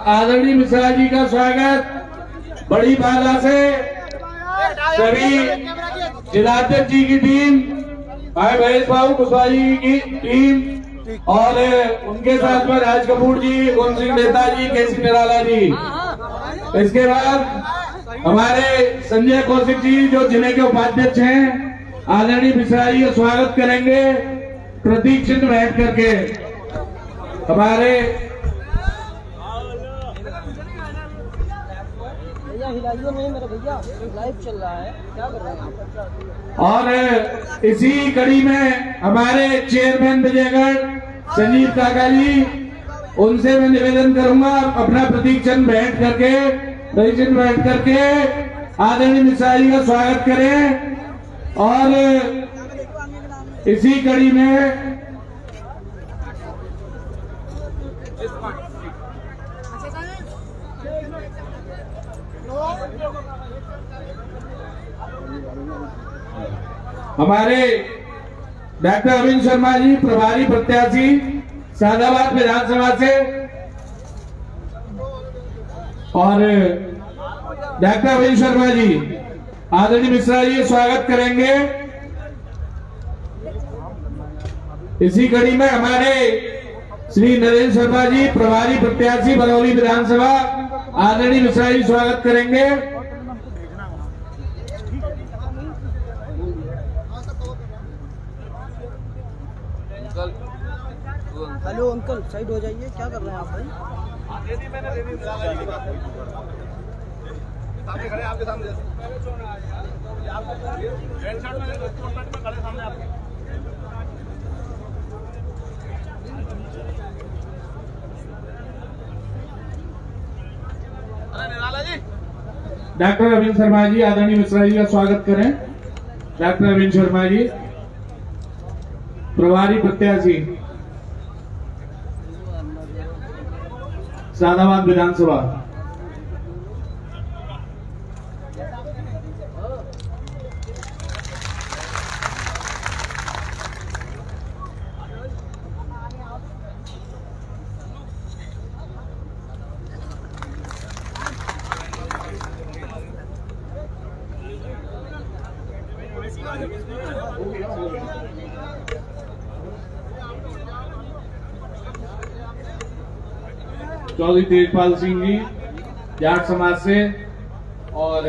आदरणीय मिश्रा जी का स्वागत बड़ी बाला से सभी जिलाध्यक्ष जी की टीम, भाई महेश बाबू कुशवाहा जी की टीम और उनके साथ में राज कपूर जी, गोविंद सिंह नेता जी, केसी निराला जी। इसके बाद हमारे संजय कौशिक जी जो जिले के उपाध्यक्ष हैं, आदरणीय मिश्रा जी का स्वागत करेंगे प्रतीक चिन्ह बैठ करके। हमारे हिलाइए नहीं मेरे भैया, लाइव चल रहा है, क्या कर रहे हैं। और इसी कड़ी में हमारे चेयरमैन विजयगढ़ संजीव काका जी, उनसे मैं निवेदन करूंगा अपना प्रतीक चिन्ह बैठ करके आदरणीय मिश्रा जी का स्वागत करें। और इसी कड़ी में हमारे डॉक्टर अरविंद शर्मा जी, प्रभारी प्रत्याशी सादाबाद विधानसभा से, और डॉक्टर अरविंद शर्मा जी आदरणीय मिश्रा जी स्वागत करेंगे। इसी कड़ी में हमारे श्री नरेंद्र शर्मा जी, प्रभारी प्रत्याशी बरौली विधानसभा, आदरणीय मिश्रा जी स्वागत करेंगे। हेलो अंकल, साइड हो जाइए, क्या कर रहे हैं आप भाई। आपके सामने डॉक्टर अरविंद शर्मा जी, आदरणीय मिश्रा जी का स्वागत करें। डॉक्टर अरविंद शर्मा जी, प्रभारी प्रत्याशी सादाबाद विधानसभा। चौधरी तेजपाल सिंह जी जाट समाज से, और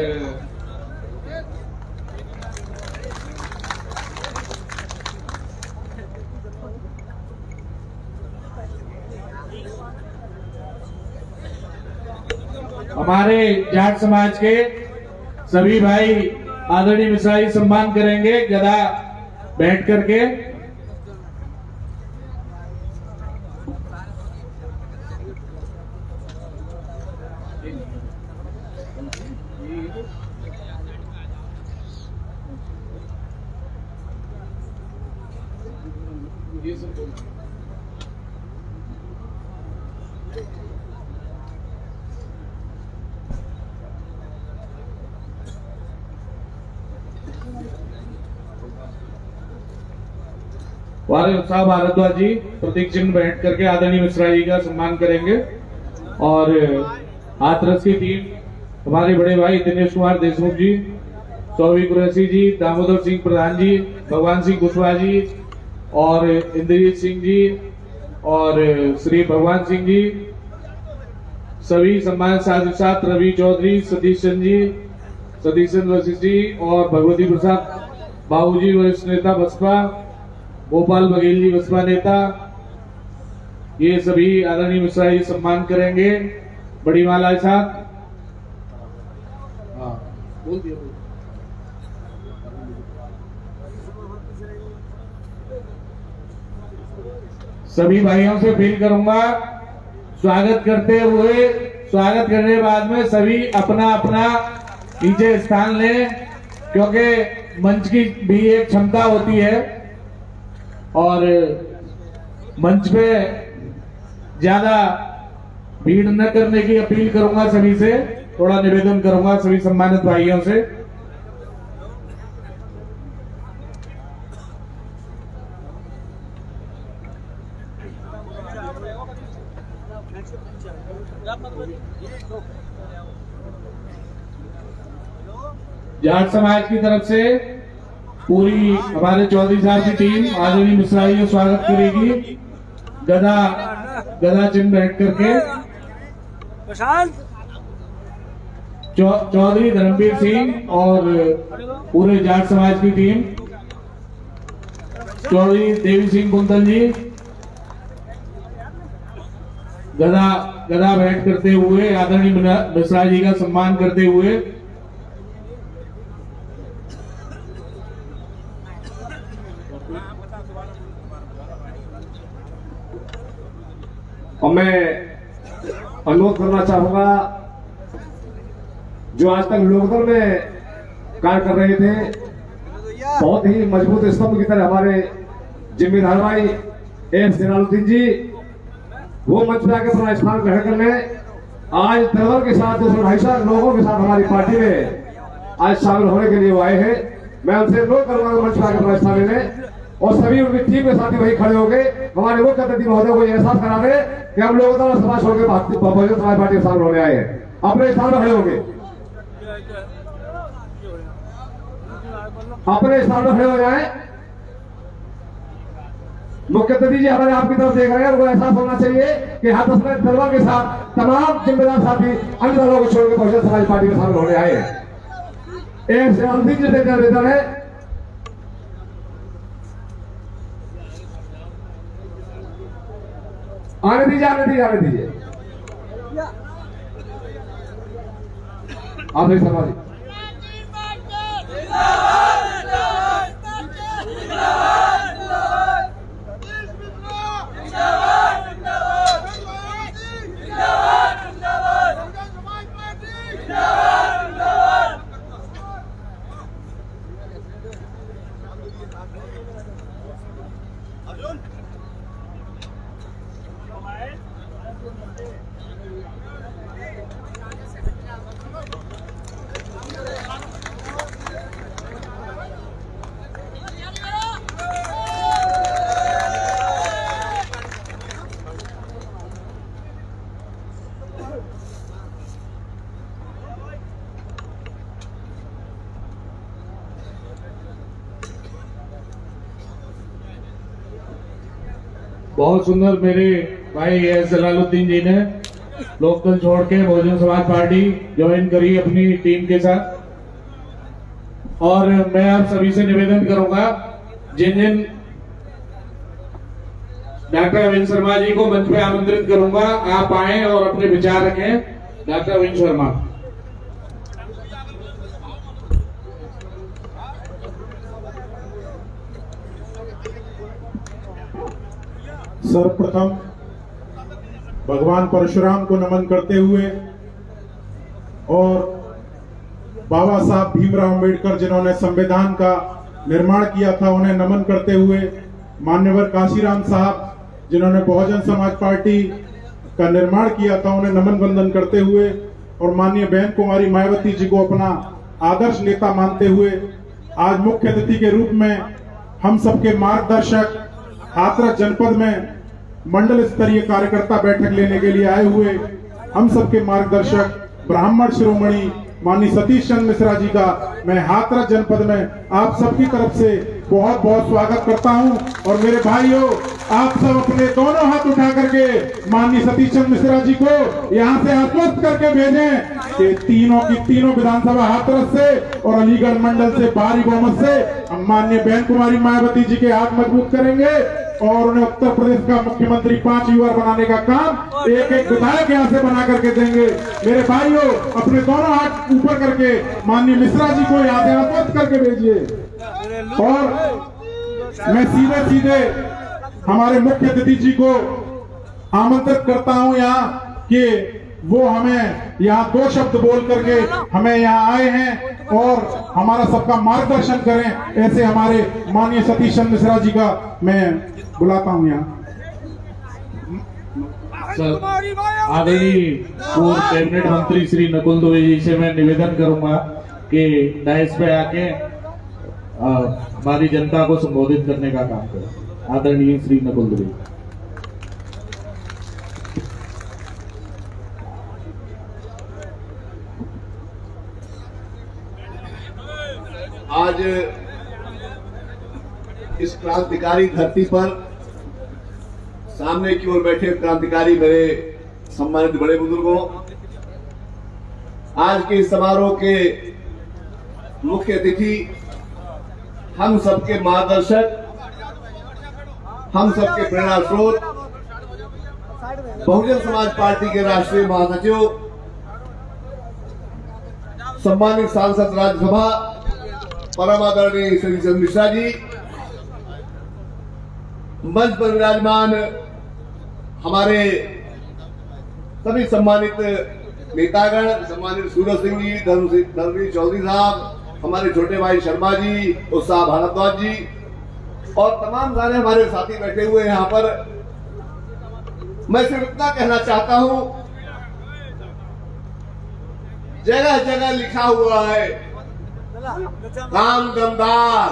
हमारे जाट समाज के सभी भाई आदरणीय मिश्रा जी सम्मान करेंगे गदा बैठ करके। उत्साह भारद्वाज जी प्रतीक चिन्ह बैठ करके आदरणीय मिश्रा जी का सम्मान करेंगे। और हाथरस की टीम हमारे बड़े भाई दिनेश कुमार देशमुख जी, सौवी कुरैशी जी, दामोदर सिंह प्रधान जी, भगवान सिंह कुशवाहा जी, और इंद्रजीत सिंह जी, और श्री भगवान सिंह जी, सभी सम्मानित साथ रवि चौधरी, सतीश चंद जी, सतीश चंद्र वशिष्ठ जी, और भगवती प्रसाद बाबू जी वरिष्ठ नेता बसपा, गोपाल बघेल जी बसपा नेता, ये सभी आदरणीय मिश्रा जी सम्मान करेंगे बड़ी माला के साथ। बोल दिया। सभी भाइयों से अपील करूंगा, स्वागत करने के बाद में सभी अपना अपना नीचे स्थान लें, क्योंकि मंच की भी एक क्षमता होती है और मंच पे ज्यादा भीड़ न करने की अपील करूंगा, सभी से थोड़ा निवेदन करूंगा, सभी सम्मानित भाइयों से। जाट समाज की तरफ से पूरी हमारे चौधरी साहब की टीम आदरणीय मिश्रा जी का स्वागत करेगी गदा चिन्ह बैठ करके। चौधरी धर्मवीर सिंह और पूरे जाट समाज की टीम, चौधरी देवी सिंह कुंतल जी गदा भेंट करते हुए आदरणीय मिश्रा जी का सम्मान करते हुए। और मैं अनुरोध करना चाहूंगा, जो आज तक लोकदल में कार्य कर रहे थे, बहुत ही मजबूत स्तंभ की तरह हमारे जिम्मेदार भाई एस जलालुद्दीन जी, वो मंच पे आके अपना स्थान ग्रहण कर ले। आज दलवर के साथ 200-250 लोगों के साथ हमारी पार्टी में आज शामिल होने के लिए वो आए हैं। मैं उनसे अनुरोध करूंगा मंच पे आकर अपना स्थान लेने, और सभी उनकी टीम के साथी वही खड़े हो गए। हमारे मुख्य अतिथि महोदय को एहसास करा दे कि हम लोग सभा छोड़ के बहुजन समाज पार्टी में शामिल होने आए हैं। अपने स्थान पर खड़े हो गए, अपने स्थान पर खड़े हो जाए। मुख्य अतिथि जी हमारे आपकी तरफ देख रहे हैं, उनको एहसास होना चाहिए कि हाथरस में दलवा के साथ तमाम जिम्मेदार साथी अन्य दलों को छोड़ के बहुजन समाज पार्टी में शामिल होने आए हैं। एक से अंतिम जितने निवेदन है, आने दीजिए आने दीजिए आने दीजिए। आप नहीं समाज बहुत सुंदर मेरे भाई एस जलालुद्दीन जी ने लोकदल छोड़ के बहुजन समाज पार्टी ज्वाइन करी अपनी टीम के साथ। और मैं आप सभी से निवेदन करूंगा, जिन जिन डॉक्टर अविन शर्मा जी को मंच पे आमंत्रित करूंगा, आप आए और अपने विचार रखें। डॉक्टर अविन शर्मा। सर्वप्रथम भगवान परशुराम को नमन करते हुए और बाबा साहब भीमराव अंबेडकर जिन्होंने संविधान का निर्माण किया था, उन्हें नमन करते हुए मान्यवर काशीराम साहब जिन्होंने बहुजन समाज पार्टी का निर्माण किया था, उन्हें नमन वंदन करते हुए और माननीय बहन कुमारी मायावती जी को अपना आदर्श नेता मानते हुए आज मुख्य अतिथि के रूप में हम सबके मार्गदर्शक हाथरस जनपद में मंडल स्तरीय कार्यकर्ता बैठक लेने के लिए आए हुए हम सबके मार्गदर्शक ब्राह्मण शिरोमणि माननीय सतीश चंद्र मिश्रा जी का मैं हाथरस जनपद में आप सबकी तरफ से बहुत बहुत स्वागत करता हूं। और मेरे भाइयों, आप सब अपने दोनों हाथ उठा करके माननीय सतीश चंद्र मिश्रा जी को यहां से आश्वस्त करके भेजें कि तीनों की तीनों विधानसभा हाथरस से और अलीगढ़ मंडल से भारी बहुमत से हम माननीय बहन कुमारी मायावती जी के हाथ मजबूत करेंगे और उन्हें उत्तर प्रदेश का मुख्यमंत्री 5वीं बार बनाने का काम एक एक विधायक यहाँ से बना करके देंगे। मेरे भाइयों, अपने दोनों हाथ ऊपर करके माननीय मिश्रा जी को यहाँ से आश्वस्त करके भेजिए। और मैं सीधे सीधे हमारे मुख्य अतिथि जी को आमंत्रित करता हूँ यहाँ कि वो हमें यहाँ 2 शब्द बोल करके हमें यहाँ आए हैं और हमारा सबका मार्गदर्शन करें। ऐसे हमारे माननीय सतीश चंद्र मिश्रा जी का मैं बुलाता हूँ यहाँ। आदरणीय पूर्व कैबिनेट मंत्री श्री नकुल दुबे जी से मैं निवेदन करूंगा कि डायस पे आके हमारी जनता को संबोधित करने का काम करें। आदरणीय श्री नकुल दुबे। आज इस क्रांतिकारी धरती पर सामने की ओर बैठे क्रांतिकारी मेरे सम्मानित बड़े बुजुर्गों, आज के इस समारोह के मुख्य अतिथि, हम सबके मार्गदर्शक, हम सबके प्रेरणा स्रोत, बहुजन समाज पार्टी के राष्ट्रीय महासचिव, सम्मानित सांसद राज्यसभा परम आदरणीय श्री चंद्र मिश्रा जी, मंच पर विराजमान हमारे सभी सम्मानित नेतागण, सम्मानित सूरज सिंह जी, धर्मवीर चौधरी साहब, हमारे छोटे भाई शर्मा जी, उत्साह भारद्वाज जी और तमाम सारे हमारे साथी बैठे हुए यहाँ पर। मैं सिर्फ इतना कहना चाहता हूं, जगह जगह लिखा हुआ है काम दमदार।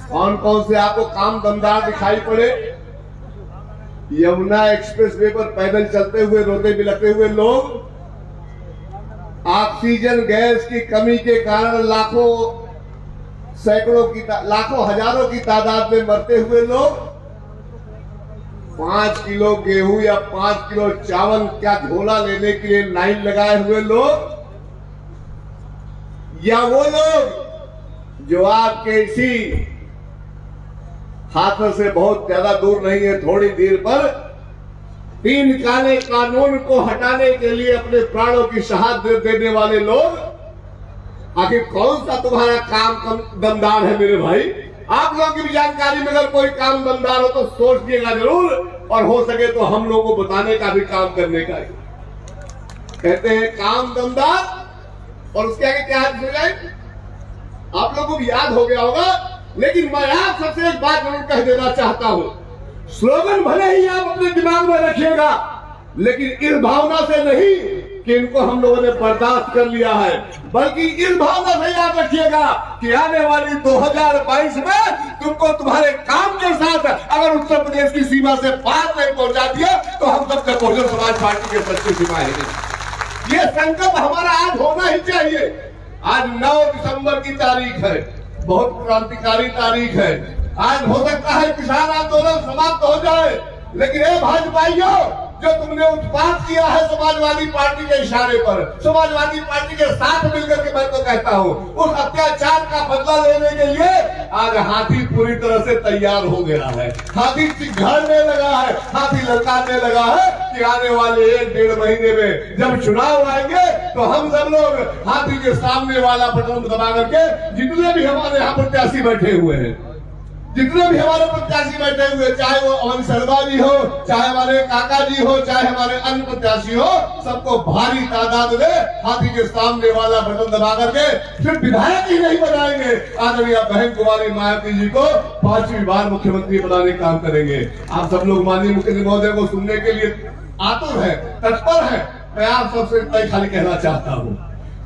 कौन कौन से आपको काम दमदार दिखाई पड़े? यमुना एक्सप्रेस वे पर पैदल चलते हुए, रोते बिलखते हुए लोग, ऑक्सीजन गैस की कमी के कारण लाखों, सैकड़ों की, लाखों, हजारों की तादाद में मरते हुए लोग, 5 किलो गेहूं या 5 किलो चावल क्या झोला लेने के लिए लाइन लगाए हुए लोग, या वो लोग जो आपके इसी हाथों से बहुत ज्यादा दूर नहीं है, थोड़ी देर पर 3 काले कानून को हटाने के लिए अपने प्राणों की शहादत देने वाले लोग, आखिर कौन सा तुम्हारा काम दमदार है मेरे भाई? आप लोगों की भी जानकारी में अगर कोई काम दमदार हो तो सोचिएगा जरूर, और हो सके तो हम लोगों को बताने का भी काम करने का। कहते हैं काम दमदार, और उसके आगे क्या हो जाए आप लोगों को भी याद हो गया होगा, लेकिन मैं आप सबसे एक बात जरूर कह देना चाहता हूं। स्लोगन भले ही आप अपने दिमाग में रखिएगा, लेकिन इस भावना से नहीं कि इनको हम लोगों ने बर्दाश्त कर लिया है, बल्कि इस भावना से याद रखिएगा कि आने वाली 2022 में तुमको तुम्हारे काम के साथ अगर उत्तर प्रदेश की सीमा से पार नहीं पहुंचा दिया तो हम सबके बहुजन समाज पार्टी के सच्चे सिपाही हैं। ये संकल्प हमारा आज होना ही चाहिए। आज 9 दिसंबर की तारीख है, बहुत क्रांतिकारी तारीख है। आज हो सकता है किसान आंदोलन समाप्त हो जाए, लेकिन ये भाजपाइयों, जो तुमने उत्पात किया है समाजवादी पार्टी के इशारे पर, समाजवादी पार्टी के साथ मिलकर के, मैं तो कहता हूँ उस अत्याचार का बदला लेने के लिए आज हाथी पूरी तरह से तैयार हो गया है। हाथी चिघाड़ने लगा है, हाथी ललकारने लगा है कि आने वाले 1-1.5 महीने में जब चुनाव आएंगे तो हम सब लोग हाथी के सामने वाला बटन दबा करके, जितने भी हमारे यहाँ प्रत्याशी बैठे हुए हैं, जितने भी हमारे प्रत्याशी बैठे हुए, चाहे वो अमन शर्मा जी हो, चाहे हमारे काका जी हो, चाहे हमारे अन्य प्रत्याशी हो, सबको भारी तादाद में हाथी के सामने वाला बटन दबा करके सिर्फ विधायक ही नहीं बनाएंगे, आदरणीय बहन कुमारी मायावती जी को 5वीं बार मुख्यमंत्री बनाने का काम करेंगे। आप सब लोग माननीय मुख्यमंत्री महोदय को सुनने के लिए आतुर है, तत्पर है। मैं आप सबसे इतना खाली कहना चाहता हूँ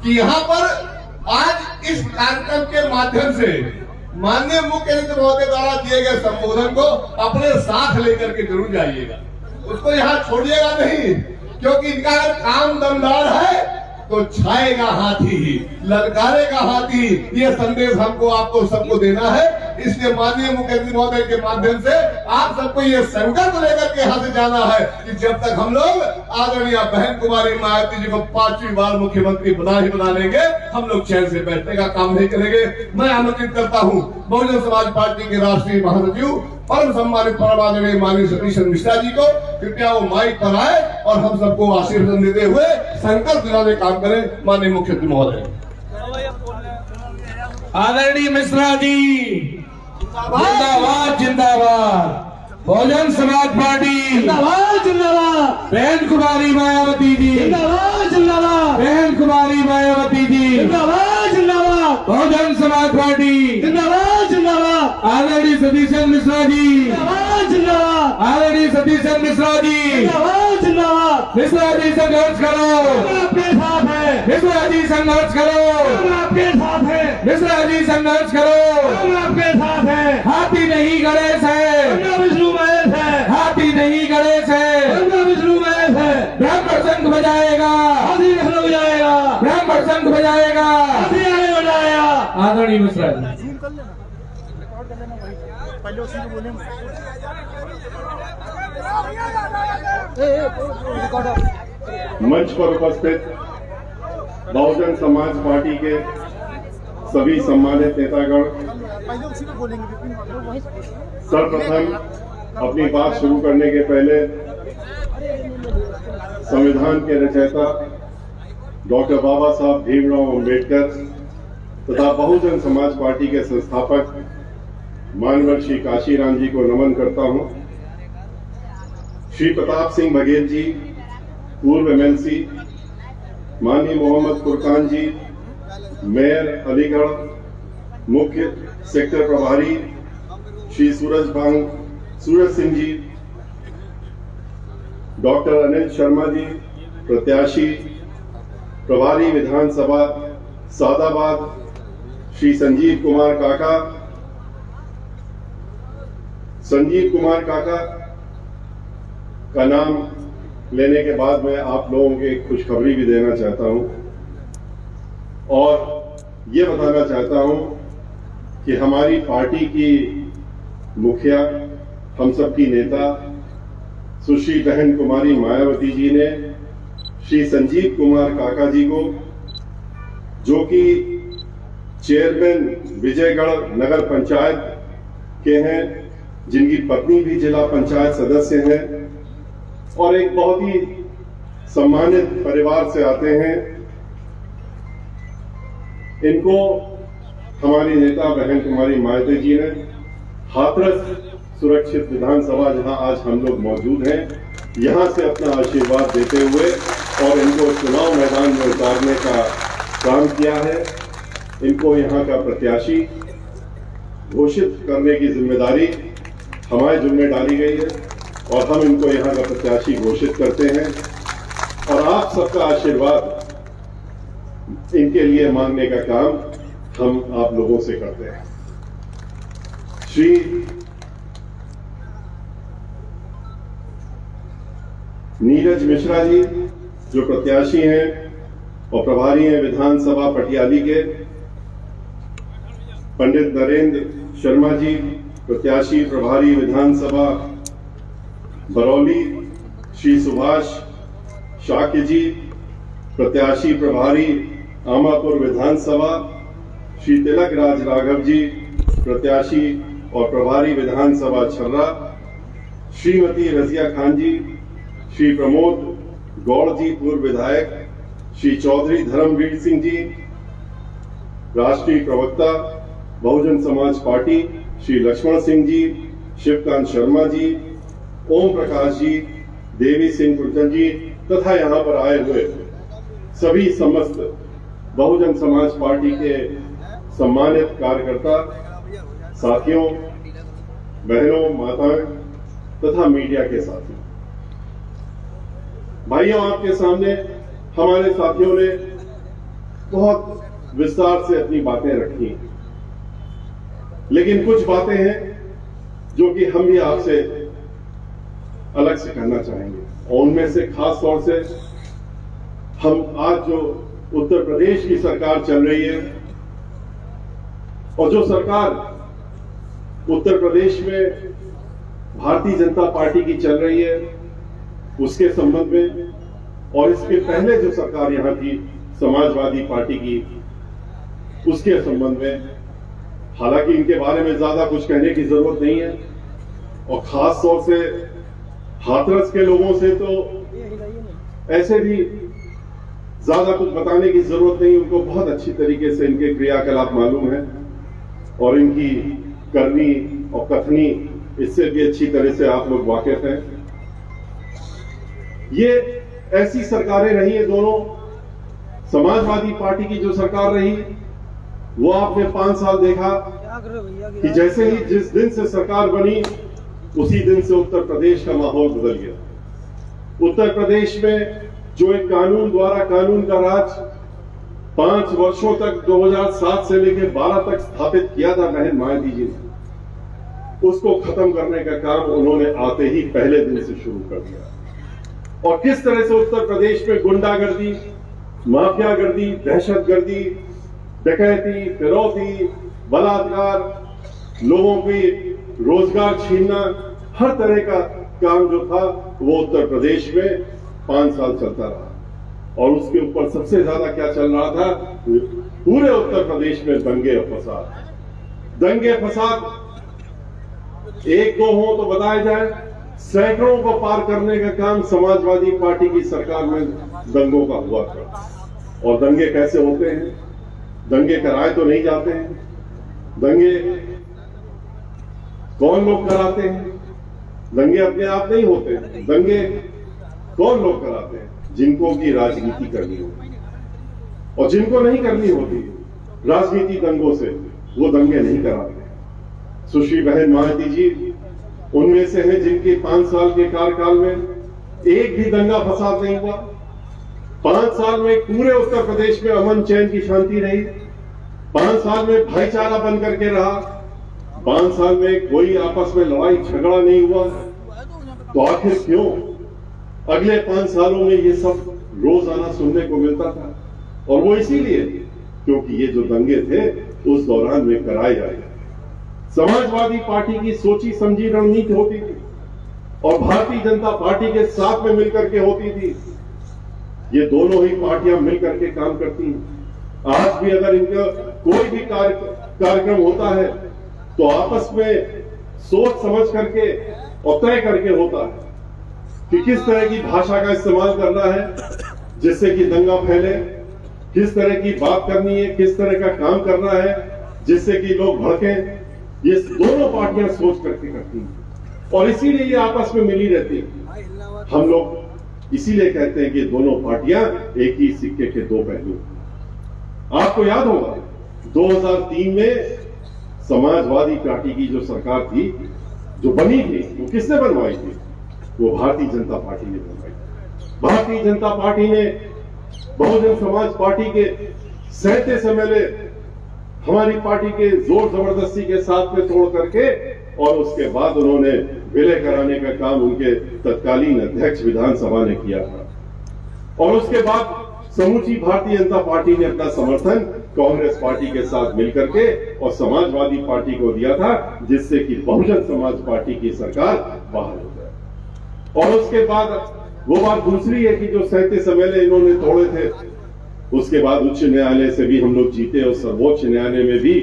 कि यहाँ पर आज इस कार्यक्रम के माध्यम से माननीय मुख्यमंत्री महोदय द्वारा दिए गए संबोधन को अपने साथ लेकर के जरूर जाइएगा, उसको यहाँ छोड़िएगा नहीं, क्योंकि इनका अगर काम दमदार है तो छाएगा हाथी, ललकारेगा हाथी। ये संदेश हमको, आपको सबको देना है। इसलिए माननीय मुख्यमंत्री महोदय के माध्यम से आप सबको ये संकल्प लेकर के यहाँ से जाना है कि जब तक हम लोग आदरणीय बहन कुमारी मायावती जी को 5वीं बार मुख्यमंत्री बना लेंगे, हम लोग चैन से बैठने का काम नहीं करेंगे। मैं आमंत्रित करता हूँ बहुजन समाज पार्टी के राष्ट्रीय महासचिव परम सम्मानित परम आदरणीय माननीय सतीश चंद्र मिश्रा जी को, कृपया वो माइक पर आए और हम सबको आशीर्वाद देते हुए संकल्प दिलाने काम करें। माननीय मुख्यमंत्री महोदय। आदरणीय मिश्रा जी जिंदाबाद, जिंदाबाद। बहुजन समाज पार्टी जिंदाबाद, जिंदाबाद। बहन कुमारी मायावती जी जिंदाबाद, जिंदाबाद। बहन कुमारी मायावती जी जिंदाबाद, जिंदाबाद। बहुजन समाज पार्टी जिंदाबाद, जिंदाबाद। आदरणीय सतीश चंद्र मिश्रा जी जिंदाबाद, जिंदाबाद। आदरणीय सतीश चंद्र मिश्रा जी जिंदाबाद, जिंदाबाद। मिश्रा जी संघर्ष करो, हम आपके साथ हैं। मिश्रा जी संघर्ष करो, हम आपके साथ हैं। मिश्रा जी संघर्ष करो। हम आपके साथ हैं। हाथी नहीं गणेश है, गंगा विष्णु महेश है। हाथी नहीं गणेश है। गंगा विष्णु महेश है। ब्राह्मण संघ बजाएगा, हाथी लखनऊ जाएगा। ब्राह्मण संघ बजाएगा, हाथी आगे बढ़ाएगा। आदरणीय मिश्रा जी। मंच पर उपस्थित बहुजन समाज पार्टी के सभी सम्मानित नेतागण, सर्वप्रथम अपनी बात शुरू करने के पहले संविधान के रचयिता डॉक्टर बाबा साहब भीमराव अम्बेडकर तथा बहुजन समाज पार्टी के संस्थापक मानवर श्री काशीराम जी को नमन करता हूं। श्री प्रताप सिंह बघेल जी, पूर्व एमएलसी, माननीय मोहम्मद फुरकान जी, मेयर अलीगढ़, मुख्य सेक्टर प्रभारी श्री सूरज सिंह जी, डॉक्टर अनिल शर्मा जी, प्रत्याशी प्रभारी विधानसभा सादाबाद श्री संजीव कुमार काका का नाम लेने के बाद मैं आप लोगों को एक खुशखबरी भी देना चाहता हूं और ये बताना चाहता हूं कि हमारी पार्टी की मुखिया, हम सबकी नेता सुश्री बहन कुमारी मायावती जी ने श्री संजीव कुमार काका जी को, जो कि चेयरमैन विजयगढ़ नगर पंचायत के हैं, जिनकी पत्नी भी जिला पंचायत सदस्य हैं और एक बहुत ही सम्मानित परिवार से आते हैं, इनको हमारी नेता बहन कुमारी मायावती जी ने हाथरस सुरक्षित विधानसभा, जहां आज हम लोग मौजूद हैं, यहां से अपना आशीर्वाद देते हुए और इनको चुनाव मैदान में उतारने का काम किया है। इनको यहां का प्रत्याशी घोषित करने की जिम्मेदारी हमारे जिम्मे डाली गई है और हम इनको यहां का प्रत्याशी घोषित करते हैं और आप सबका आशीर्वाद इनके लिए मांगने का काम हम आप लोगों से करते हैं। श्री नीरज मिश्रा जी, जो प्रत्याशी हैं और प्रभारी हैं विधानसभा पटियाली के, पंडित नरेंद्र शर्मा जी, प्रत्याशी प्रभारी विधानसभा बरौली, श्री सुभाष शाक्य जी, प्रत्याशी प्रभारी आमापुर विधानसभा, श्री तिलक राज राघव जी, प्रत्याशी और प्रभारी विधानसभा छर्रा, श्रीमती रजिया खान जी, श्री प्रमोद गौड़ जी, पूर्व विधायक, श्री चौधरी धर्मवीर सिंह जी, राष्ट्रीय प्रवक्ता बहुजन समाज पार्टी, श्री लक्ष्मण सिंह जी, शिवकांत शर्मा जी, ओम प्रकाश जी, देवी सिंह कुलचंद जी तथा यहां पर आए हुए सभी समस्त बहुजन समाज पार्टी के सम्मानित कार्यकर्ता, साथियों, बहनों, माताएं तथा मीडिया के साथियों, भाइयों, आपके सामने हमारे साथियों ने बहुत विस्तार से अपनी बातें रखी, लेकिन कुछ बातें हैं जो कि हम भी आपसे अलग से करना चाहेंगे और उनमें से खास तौर से हम आज जो उत्तर प्रदेश की सरकार चल रही है और जो सरकार उत्तर प्रदेश में भारतीय जनता पार्टी की चल रही है उसके संबंध में, और इसके पहले जो सरकार यहां थी समाजवादी पार्टी की, उसके संबंध में, हालांकि इनके बारे में ज्यादा कुछ कहने की जरूरत नहीं है और खास तौर से हाथरस के लोगों से तो ऐसे भी ज्यादा कुछ बताने की जरूरत नहीं, उनको बहुत अच्छी तरीके से इनके क्रियाकलाप मालूम है और इनकी करनी और कथनी इससे भी अच्छी तरह से आप लोग वाकिफ हैं। ये ऐसी सरकारें रही है, दोनों समाजवादी पार्टी की जो सरकार रही वो आपने 5 साल देखा कि जैसे ही जिस दिन से सरकार बनी उसी दिन से उत्तर प्रदेश का माहौल बदल गया। उत्तर प्रदेश में जो एक कानून द्वारा कानून का राज 5 वर्षों तक 2007 से लेकर 12 तक स्थापित किया था बहन मायावती जी ने, उसको खत्म करने का काम उन्होंने आते ही पहले दिन से शुरू कर दिया। और किस तरह से उत्तर प्रदेश में गुंडागर्दी, माफियागर्दी, दहशतगर्दी, डकैती, फिरौती, बलात्कार, लोगों की रोजगार छीनना, हर तरह का काम जो था वो उत्तर प्रदेश में 5 साल चलता रहा। और उसके ऊपर सबसे ज्यादा क्या चल रहा था, पूरे उत्तर प्रदेश में दंगे और फसाद। दंगे फसाद एक दो हो तो बताया जाए, सैकड़ों को पार करने का काम समाजवादी पार्टी की सरकार में दंगों का हुआ था। और दंगे कैसे होते हैं, दंगे कराए तो नहीं जाते हैं, दंगे कौन लोग कराते हैं, दंगे अपने आप नहीं होते, दंगे कौन लोग कराते हैं, जिनको की राजनीति करनी होती और जिनको नहीं करनी होती राजनीति दंगों से, वो दंगे नहीं कराते। सुश्री बहन मायावती जी उनमें से हैं जिनके 5 साल के कार्यकाल में एक भी दंगा फसाद नहीं हुआ। 5 साल में पूरे उत्तर प्रदेश में अमन चैन की शांति रही। 5 साल में भाईचारा बन करके रहा। 5 साल में कोई आपस में लड़ाई झगड़ा नहीं हुआ। तो आखिर क्यों अगले 5 सालों में ये सब रोजाना सुनने को मिलता था? और वो इसीलिए क्योंकि ये जो दंगे थे उस दौरान में कराए जाए। समाजवादी पार्टी की सोची समझी रणनीति होती थी और भारतीय जनता पार्टी के साथ में मिलकर के होती थी। ये दोनों ही पार्टियां मिलकर के काम करती हैं। आज भी अगर इनका कोई भी कार्यक्रम होता है तो आपस में सोच समझ करके और तय करके होता है कि किस तरह की भाषा का इस्तेमाल करना है जिससे कि दंगा फैले, किस तरह की बात करनी है, किस तरह का काम करना है जिससे कि लोग भड़कें। ये दोनों पार्टियां सोच करके करती हैं और इसीलिए ये आपस में मिली रहती हैं। हम लोग इसीलिए कहते हैं कि दोनों पार्टियां एक ही सिक्के के दो पहलू। आपको याद होगा 2003 में समाजवादी पार्टी की जो सरकार थी, जो बनी थी, वो किसने बनवाई थी? वो भारतीय जनता पार्टी ने बनवाई। भारतीय जनता पार्टी ने बहुजन समाज पार्टी के 37 एमएलए हमारी पार्टी के जोर जबरदस्ती के साथ में तोड़ करके और उसके बाद उन्होंने विलय कराने का काम उनके तत्कालीन अध्यक्ष विधानसभा ने किया था। और उसके बाद समूची भारतीय जनता पार्टी ने अपना समर्थन कांग्रेस पार्टी के साथ मिलकर के और समाजवादी पार्टी को दिया था, जिससे कि बहुजन समाज पार्टी की सरकार बाहर हो जाए। और उसके बाद वो बात दूसरी है कि जो 37 एमएलए इन्होंने तोड़े थे, उसके बाद उच्च न्यायालय से भी हम लोग जीते और सर्वोच्च न्यायालय में भी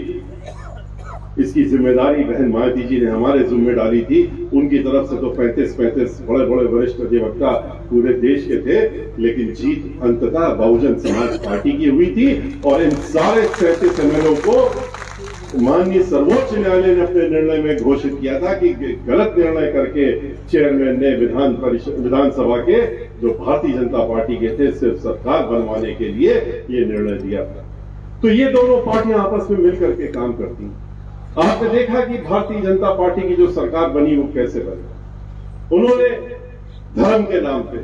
इसकी जिम्मेदारी बहन मायावती जी ने हमारे जिम्मे डाली थी। उनकी तरफ से तो 35 बड़े बड़े वरिष्ठ अधिवक्ता पूरे देश के थे, लेकिन जीत अंततः बहुजन समाज पार्टी की हुई थी। और इन सारे 37 एमएलए को माननीय सर्वोच्च न्यायालय ने अपने निर्णय में घोषित किया था कि गलत निर्णय करके चेयरमैन ने विधानसभा के जो भारतीय जनता पार्टी के थे सिर्फ सरकार बनवाने के लिए ये निर्णय दिया था। तो ये दोनों पार्टियां आपस में मिलकर के काम करती हैं। आपने देखा कि भारतीय जनता पार्टी की जो सरकार बनी वो कैसे बनी। उन्होंने धर्म के नाम पे,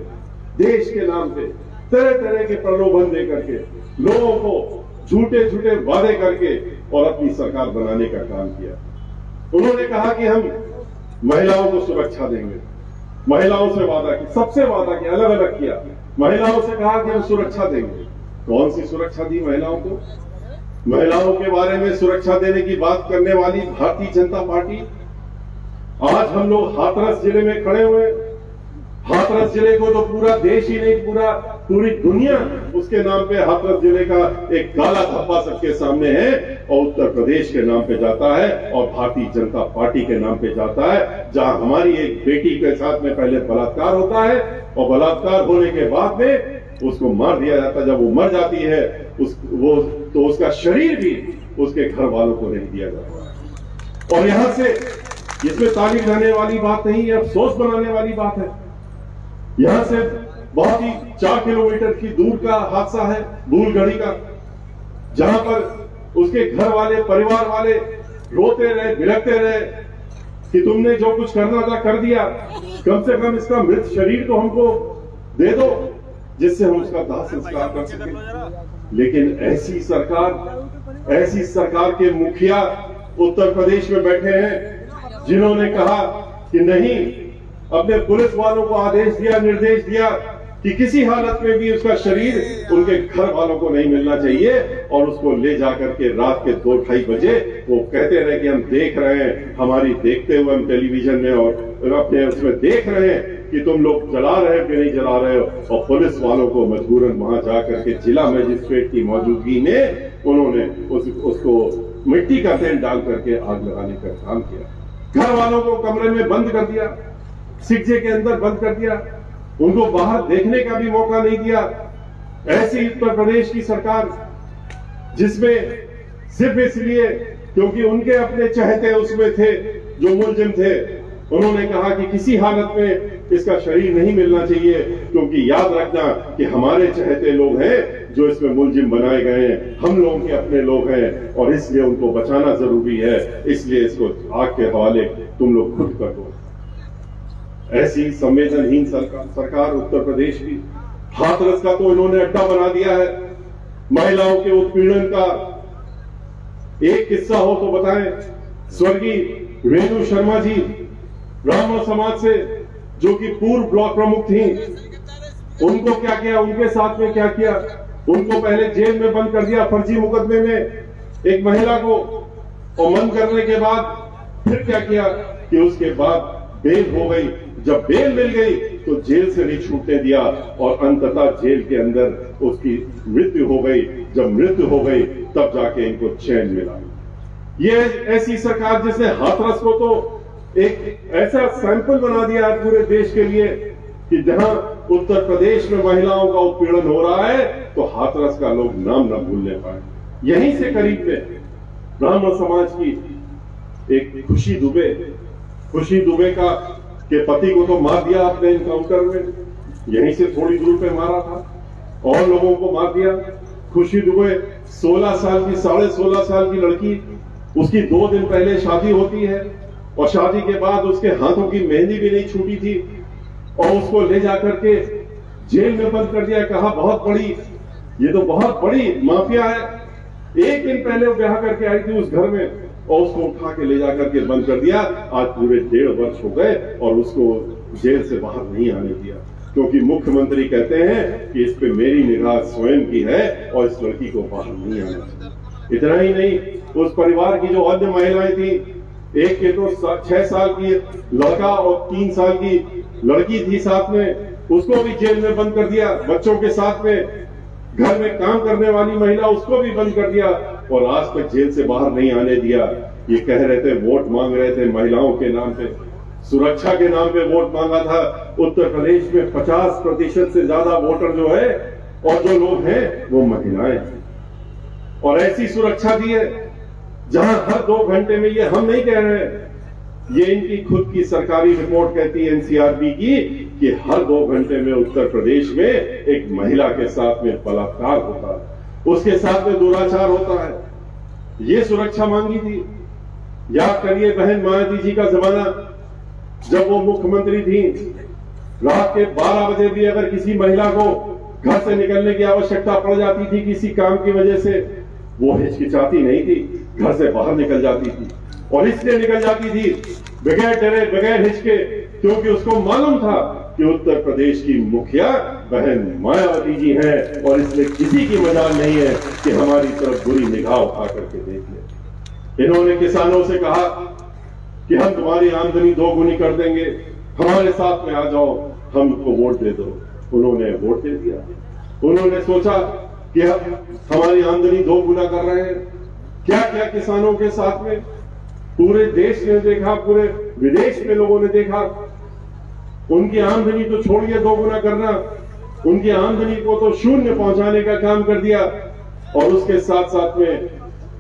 देश के नाम पे तरह तरह के प्रलोभन दे करके लोगों को झूठे झूठे वादे करके और अपनी सरकार बनाने का काम किया। उन्होंने कहा कि हम महिलाओं को सुरक्षा देंगे, महिलाओं से वादा किया, सबसे वादा किया, अलग अलग किया। महिलाओं से कहा कि हम सुरक्षा देंगे। कौन सी सुरक्षा दी महिलाओं को? महिलाओं के बारे में सुरक्षा देने की बात करने वाली भारतीय जनता पार्टी। आज हम लोग हाथरस जिले में खड़े हुए। हाथरस जिले को तो पूरा देश ही नहीं, पूरी दुनिया उसके नाम पे हाथरस जिले का एक काला धब्बा सबके सामने है और उत्तर प्रदेश के नाम पे जाता है और भारतीय जनता पार्टी के नाम पे जाता है, जहां हमारी एक बेटी के साथ में पहले बलात्कार होता है और बलात्कार होने के बाद में उसको मार दिया जाता है। जब वो मर जाती है तो उसका शरीर भी उसके घर वालों को नहीं दिया जाता। और यहां से इसमें तारीफ रहने वाली बात नहीं है, अफसोस बनाने वाली बात है। यहां से बहुत ही 4 किलोमीटर की दूर का हादसा है धूलगढ़ी का, जहां पर उसके घर वाले, परिवार वाले रोते रहे, बिलखते रहे कि तुमने जो कुछ करना था कर दिया, कम से कम इसका मृत शरीर तो हमको दे दो जिससे हम उसका दाह संस्कार कर सकें। लेकिन ऐसी सरकार के मुखिया उत्तर प्रदेश में बैठे हैं जिन्होंने कहा कि नहीं, अपने पुलिस वालों को आदेश दिया, निर्देश दिया कि किसी हालत में भी उसका शरीर उनके घर वालों को नहीं मिलना चाहिए, और उसको ले जाकर के रात के 2-2:30 बजे वो कहते रहे कि हम देख रहे हैं, हमारी देखते हुए हम टेलीविजन में और अपने उसमें देख रहे हैं कि तुम लोग जला रहे हो कि नहीं जला रहे हो, और पुलिस वालों को मजबूरन वहां जाकर के जिला मजिस्ट्रेट की मौजूदगी में उन्होंने उसको मिट्टी का तेल डाल करके आग लगाने का काम किया। घर वालों को कमरे में बंद कर दिया, सिक्जे के अंदर बंद कर दिया, उनको बाहर देखने का भी मौका नहीं दिया। ऐसी उत्तर प्रदेश की सरकार जिसमें सिर्फ इसलिए क्योंकि उनके अपने चहेते उसमें थे जो मुलजिम थे, उन्होंने कहा कि किसी हालत में इसका शरीर नहीं मिलना चाहिए, क्योंकि याद रखना कि हमारे चहेते लोग हैं जो इसमें मुलजिम बनाए गए हैं, हम लोगों के अपने लोग हैं, और इसलिए उनको बचाना जरूरी है, इसलिए इसको आग के हवाले तुम लोग खुद कर दो। ऐसी संवेदनहीन सरकार उत्तर प्रदेश की। हाथरस का तो इन्होंने अड्डा बना दिया है। महिलाओं के उत्पीड़न का एक किस्सा हो तो बताएं। स्वर्गीय रेणु शर्मा जी ब्राह्मण समाज से, जो कि पूर्व ब्लॉक प्रमुख थी, उनको क्या किया, उनके साथ में क्या किया, उनको पहले जेल में बंद कर दिया फर्जी मुकदमे में एक महिला को, और बंद करने के बाद फिर क्या किया कि उसके बाद बेल हो गई। जब बेल मिल गई तो जेल से नहीं छूटने दिया, और अंततः जेल के अंदर उसकी मृत्यु हो गई। जब मृत्यु हो गई तब जाके इनको चैन मिला। ये ऐसी सरकार जिसने हाथरस को तो एक ऐसा सैंपल बना दिया है पूरे देश के लिए कि जहां उत्तर प्रदेश में महिलाओं का उत्पीड़न हो रहा है तो हाथरस का लोग नाम न भूलने पाए। यहीं से करीब में ब्राह्मण समाज की एक खुशी दुबे का के पति को तो मार दिया आपने एनकाउंटर में, यहीं से थोड़ी दूर पे मारा था, और लोगों को मार दिया। खुशी दुबे 16 साल की 16.5 साल की लड़की, उसकी 2 दिन पहले शादी होती है, और शादी के बाद उसके हाथों की मेहंदी भी नहीं छूटी थी, और उसको ले जाकर के जेल में बंद कर दिया। कहा ये तो बहुत बड़ी माफिया है। 1 दिन पहले वो ब्याह करके आई थी उस घर में, और उसको उठा के ले जाकर के बंद कर दिया। आज पूरे 1.5 वर्ष हो गए और उसको जेल से बाहर नहीं आने दिया, क्योंकि मुख्यमंत्री कहते हैं कि इस पे मेरी निगाह स्वयं की है और इस लड़की को बाहर नहीं आना चाहिए। इतना ही नहीं, उस परिवार की जो अन्य महिलाएं थी, एक के तो 6 साल की लड़का और 3 साल की लड़की थी साथ में, उसको भी जेल में बंद कर दिया। बच्चों के साथ में घर में काम करने वाली महिला, उसको भी बंद कर दिया, और आज तक जेल से बाहर नहीं आने दिया। ये कह रहे थे वोट मांग रहे थे महिलाओं के नाम पे, सुरक्षा के नाम पे वोट मांगा था। उत्तर प्रदेश में 50% से ज्यादा वोटर जो है और जो लोग हैं वो महिलाएं हैं, और ऐसी सुरक्षा दी है जहां हर 2 घंटे में, ये हम नहीं कह रहे हैं, ये इनकी खुद की सरकारी रिपोर्ट कहती है एनसीआरबी की, कि हर 2 घंटे में उत्तर प्रदेश में एक महिला के साथ में बलात्कार होता है, उसके साथ में दुराचार होता है। ये सुरक्षा मांगी थी। याद करिए बहन मायावती जी का जमाना, जब वो मुख्यमंत्री थी, रात के 12 बजे भी अगर किसी महिला को घर से निकलने की आवश्यकता पड़ जाती थी किसी काम की वजह से, वो हिचकिचाती नहीं थी, घर से बाहर निकल जाती थी। और इसलिए निकल जाती थी बगैर डरे बगैर हिचके, क्योंकि उसको मालूम था कि उत्तर प्रदेश की मुखिया बहन मायावती जी हैं, और इसलिए किसी की मजाल नहीं है कि हमारी तरफ बुरी निगाह उठा करके देख ले। इन्होंने किसानों से कहा कि हम तुम्हारी आमदनी 2 गुनी कर देंगे, हमारे साथ में आ जाओ, हमको वोट दे दो। उन्होंने वोट दे दिया। उन्होंने सोचा कि हमारी आमदनी 2 गुना कर रहे हैं। क्या क्या किसानों के साथ में पूरे देश ने देखा, पूरे विदेश में लोगों ने देखा। उनकी आमदनी तो छोड़िए 2 गुना करना, उनकी आमदनी को तो 0 पहुंचाने का काम कर दिया, और उसके साथ साथ में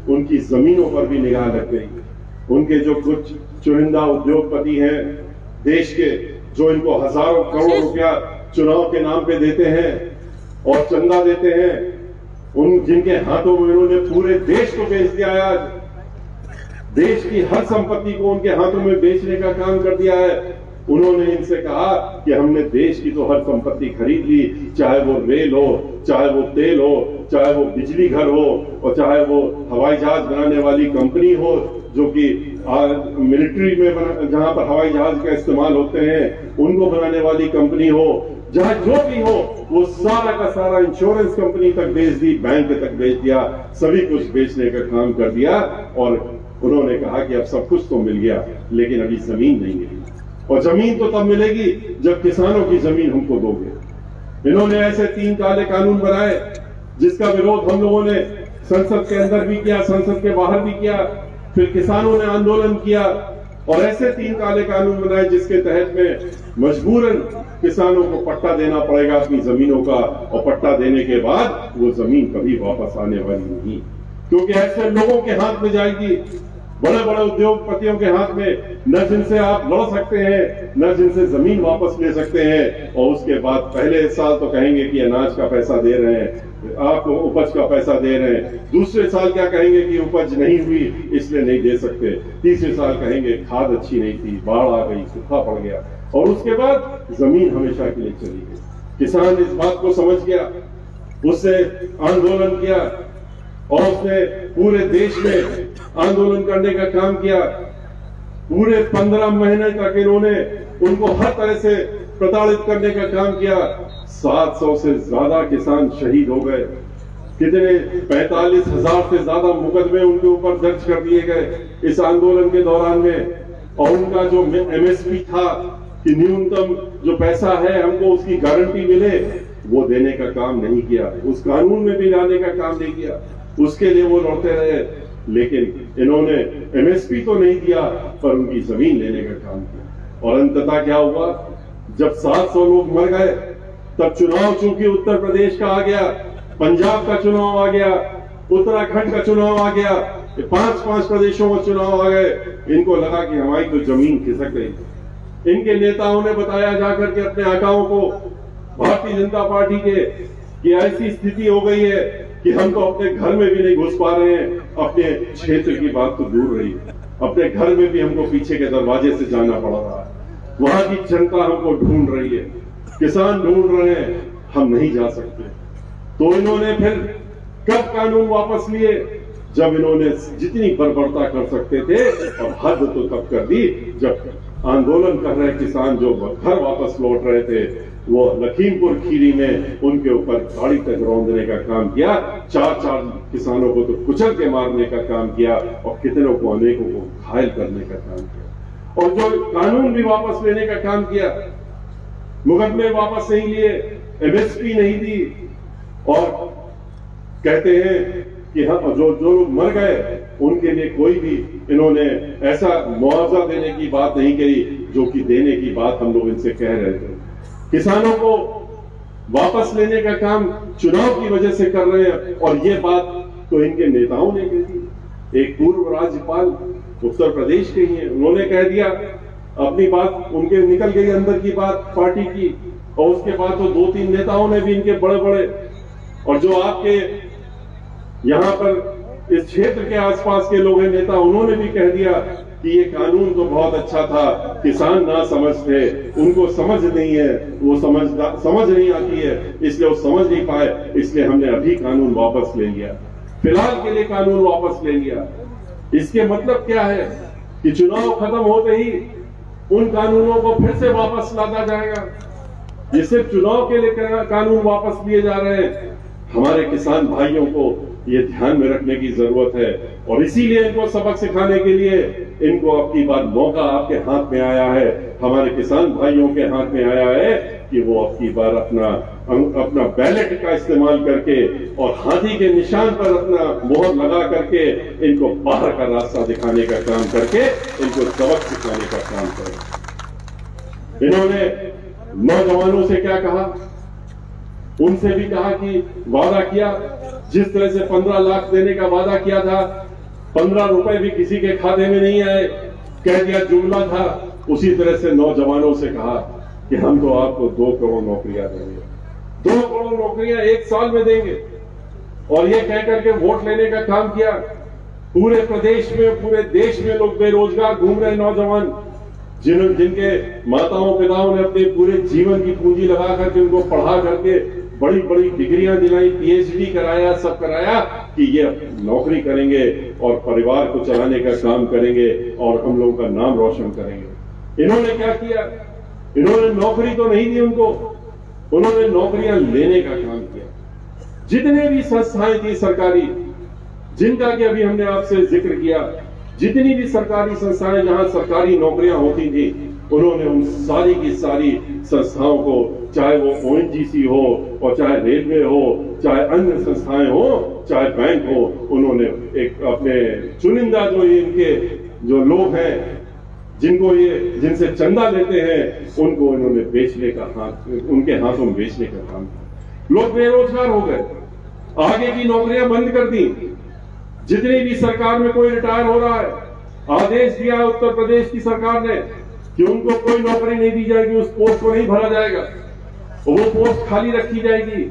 उनकी जमीनों पर भी निगाह लग गई। उनके जो कुछ चुनिंदा उद्योगपति हैं देश के, जो इनको हजारों करोड़ रुपया चुनाव के नाम पे देते हैं और चंदा देते हैं, उन जिनके हाथों में उन्होंने पूरे देश को बेच दिया है, आज देश की हर संपत्ति को उनके हाथों में बेचने का काम कर दिया है। उन्होंने इनसे कहा कि हमने देश की तो हर संपत्ति खरीद ली, चाहे वो रेल हो, चाहे वो तेल हो, चाहे वो बिजली घर हो, और चाहे वो हवाई जहाज बनाने वाली कंपनी हो, जो कि मिलिट्री में जहां पर हवाई जहाज का इस्तेमाल होते हैं उनको बनाने वाली कंपनी हो, जहां जो भी हो वो सारा का सारा इंश्योरेंस कंपनी तक बेच दी, बैंक तक बेच दिया, सभी कुछ बेचने का काम कर दिया। और उन्होंने कहा कि अब सब कुछ तो मिल गया, लेकिन अभी जमीन नहीं मिली। और जमीन तो तब मिलेगी जब किसानों की जमीन हमको दोगे। इन्होंने ऐसे 3 काले कानून बनाए जिसका विरोध हम लोगों ने संसद के अंदर भी किया, संसद के बाहर भी किया, फिर किसानों ने आंदोलन किया और ऐसे 3 काले कानून बनाए जिसके तहत में मजबूरन किसानों को पट्टा देना पड़ेगा अपनी जमीनों का, और पट्टा देने के बाद वो जमीन कभी वापस आने वाली नहीं, क्योंकि ऐसे लोगों के हाथ में जाएगी, बड़े बड़े उद्योगपतियों के हाथ में, न जिनसे आप लड़ सकते हैं, न जिनसे जमीन वापस ले सकते हैं। और उसके बाद पहले साल तो कहेंगे कि अनाज का पैसा दे रहे हैं, आपको उपज का पैसा दे रहे हैं, दूसरे साल क्या कहेंगे कि उपज नहीं हुई इसलिए नहीं दे सकते, तीसरे साल कहेंगे खाद अच्छी नहीं थी, बाढ़ आ गई, सूखा पड़ गया, और उसके बाद जमीन हमेशा के लिए चली गई। किसान इस बात को समझ गया, उससे आंदोलन किया और उसने पूरे देश में आंदोलन करने का काम किया। पूरे 15 महीने तक इन्होंने उनको हर तरह से प्रताड़ित करने का काम किया। 700 से ज्यादा किसान शहीद हो गए, कितने 45,000 से ज्यादा मुकदमे उनके ऊपर दर्ज कर दिए गए इस आंदोलन के दौरान में। और उनका जो MSP था कि न्यूनतम जो पैसा है हमको उसकी गारंटी मिले, वो देने का काम नहीं किया, उस कानून में भी लाने का काम नहीं किया, उसके लिए वो लड़ते रहे। लेकिन इन्होंने MSP तो नहीं दिया पर उनकी जमीन लेने का काम किया। और अंततः क्या हुआ, जब 700 लोग मर गए तब चुनाव चूंकि उत्तर प्रदेश का आ गया, पंजाब का चुनाव आ गया, उत्तराखंड का चुनाव आ गया, 5 प्रदेशों में चुनाव आ गए। इनको लगा कि हमारी तो जमीन खिसक गई। इनके नेताओं ने बताया जाकर के अपने आकाओं को, भारतीय जनता पार्टी के, कि ऐसी स्थिति हो गई है कि हम तो अपने घर में भी नहीं घुस पा रहे हैं। अपने क्षेत्र की बात तो दूर रही, अपने घर में भी हमको पीछे के दरवाजे से जाना पड़ रहा है। वहां की जनता हमको ढूंढ रही है, किसान ढूंढ रहे हैं, हम नहीं जा सकते। तो इन्होंने फिर कब कानून वापस लिए, जब इन्होंने जितनी बर्बरता कर सकते थे, और हद तो तब कर दी जब आंदोलन कर रहे किसान जो घर वापस लौट रहे थे, वो लखीमपुर खीरी में उनके ऊपर गाड़ी तक रौंदने का काम किया। 4 किसानों को तो कुचल के मारने का काम किया और कितनों को, अनेकों को घायल करने का काम किया। और जो कानून भी वापस लेने का काम किया, मुकदमे वापस नहीं लिए, MSP नहीं दी, और कहते हैं कि हम जो लोग मर गए उनके लिए कोई भी इन्होंने ऐसा मुआवजा देने की बात नहीं कही जो कि देने की बात हम लोग इनसे कह रहे थे। किसानों को वापस लेने का काम चुनाव की वजह से कर रहे हैं, और ये बात तो इनके नेताओं ने कह दी। एक पूर्व राज्यपाल उत्तर प्रदेश के ही हैं, उन्होंने कह दिया अपनी बात, उनके निकल गई अंदर की बात पार्टी की। और उसके बाद तो 2-3 नेताओं ने भी इनके बड़े बड़े, और जो आपके यहां पर इस क्षेत्र के आसपास के लोग हैं नेता, उन्होंने भी कह दिया कि ये कानून तो बहुत अच्छा था, किसान ना समझ थे, उनको समझ नहीं है, वो समझ नहीं आती है, इसलिए वो समझ नहीं पाए, इसलिए हमने अभी कानून वापस ले लिया, फिलहाल के लिए कानून वापस ले लिया। इसके मतलब क्या है कि चुनाव खत्म होते ही उन कानूनों को फिर से वापस लादा जाएगा। ये सिर्फ चुनाव के लिए कानून वापस लिए जा रहे हैं। हमारे किसान भाइयों को ये ध्यान में रखने की जरूरत है, और इसीलिए इनको सबक सिखाने के लिए इनको अब की बार मौका आपके हाथ में आया है, हमारे किसान भाइयों के हाथ में आया है कि वो अब की बार अपना बैलेट का इस्तेमाल करके और हाथी के निशान पर अपना मोहर लगा करके इनको बाहर का रास्ता दिखाने का काम करके इनको सबक सिखाने का काम करें। इन्होंने नौजवानों से क्या कहा, उनसे भी कहा कि वादा किया, जिस तरह से 15 लाख देने का वादा किया था, 15 रुपए भी किसी के खाते में नहीं आए, कह दिया जुमला था। उसी तरह से नौजवानों से कहा कि हम तो आपको 2 करोड़ नौकरियां देंगे, 2 करोड़ नौकरियां 1 साल में देंगे, और ये कहकर के वोट लेने का काम किया। पूरे प्रदेश में, पूरे देश में लोग बेरोजगार घूम रहे नौजवान, जिनके माताओं पिताओं ने अपने पूरे जीवन की पूंजी लगा करके उनको पढ़ा करके बड़ी बड़ी डिग्रियां दिलाई, PhD कराया, सब कराया कि ये नौकरी करेंगे और परिवार को चलाने का काम करेंगे और हम लोगों का नाम रोशन करेंगे। इन्होंने क्या किया, इन्होंने नौकरी तो नहीं दी उनको, उन्होंने नौकरियां लेने का काम किया। जितने भी संस्थाएं थी सरकारी, जिनका कि अभी हमने आपसे जिक्र किया, जितनी भी सरकारी संस्थाएं जहां सरकारी नौकरियां होती थी, उन्होंने उन सारी की सारी संस्थाओं को, चाहे वो ओएनजीसी हो और चाहे रेलवे हो, चाहे अन्य संस्थाएं हो, चाहे बैंक हो, उन्होंने एक अपने चुनिंदा जो इनके जो लोग हैं, जिनको ये जिनसे चंदा लेते हैं, उनको इन्होंने बेचने का हाथ, उनके हाथों में बेचने का काम किया। लोग बेरोजगार हो गए, आगे की नौकरियां बंद कर दी। जितनी भी सरकार में कोई रिटायर हो रहा है, आदेश दिया उत्तर प्रदेश की सरकार ने कि उनको कोई नौकरी नहीं दी जाएगी, उस पोस्ट को नहीं भरा जाएगा, वो पोस्ट खाली रखी जाएगी।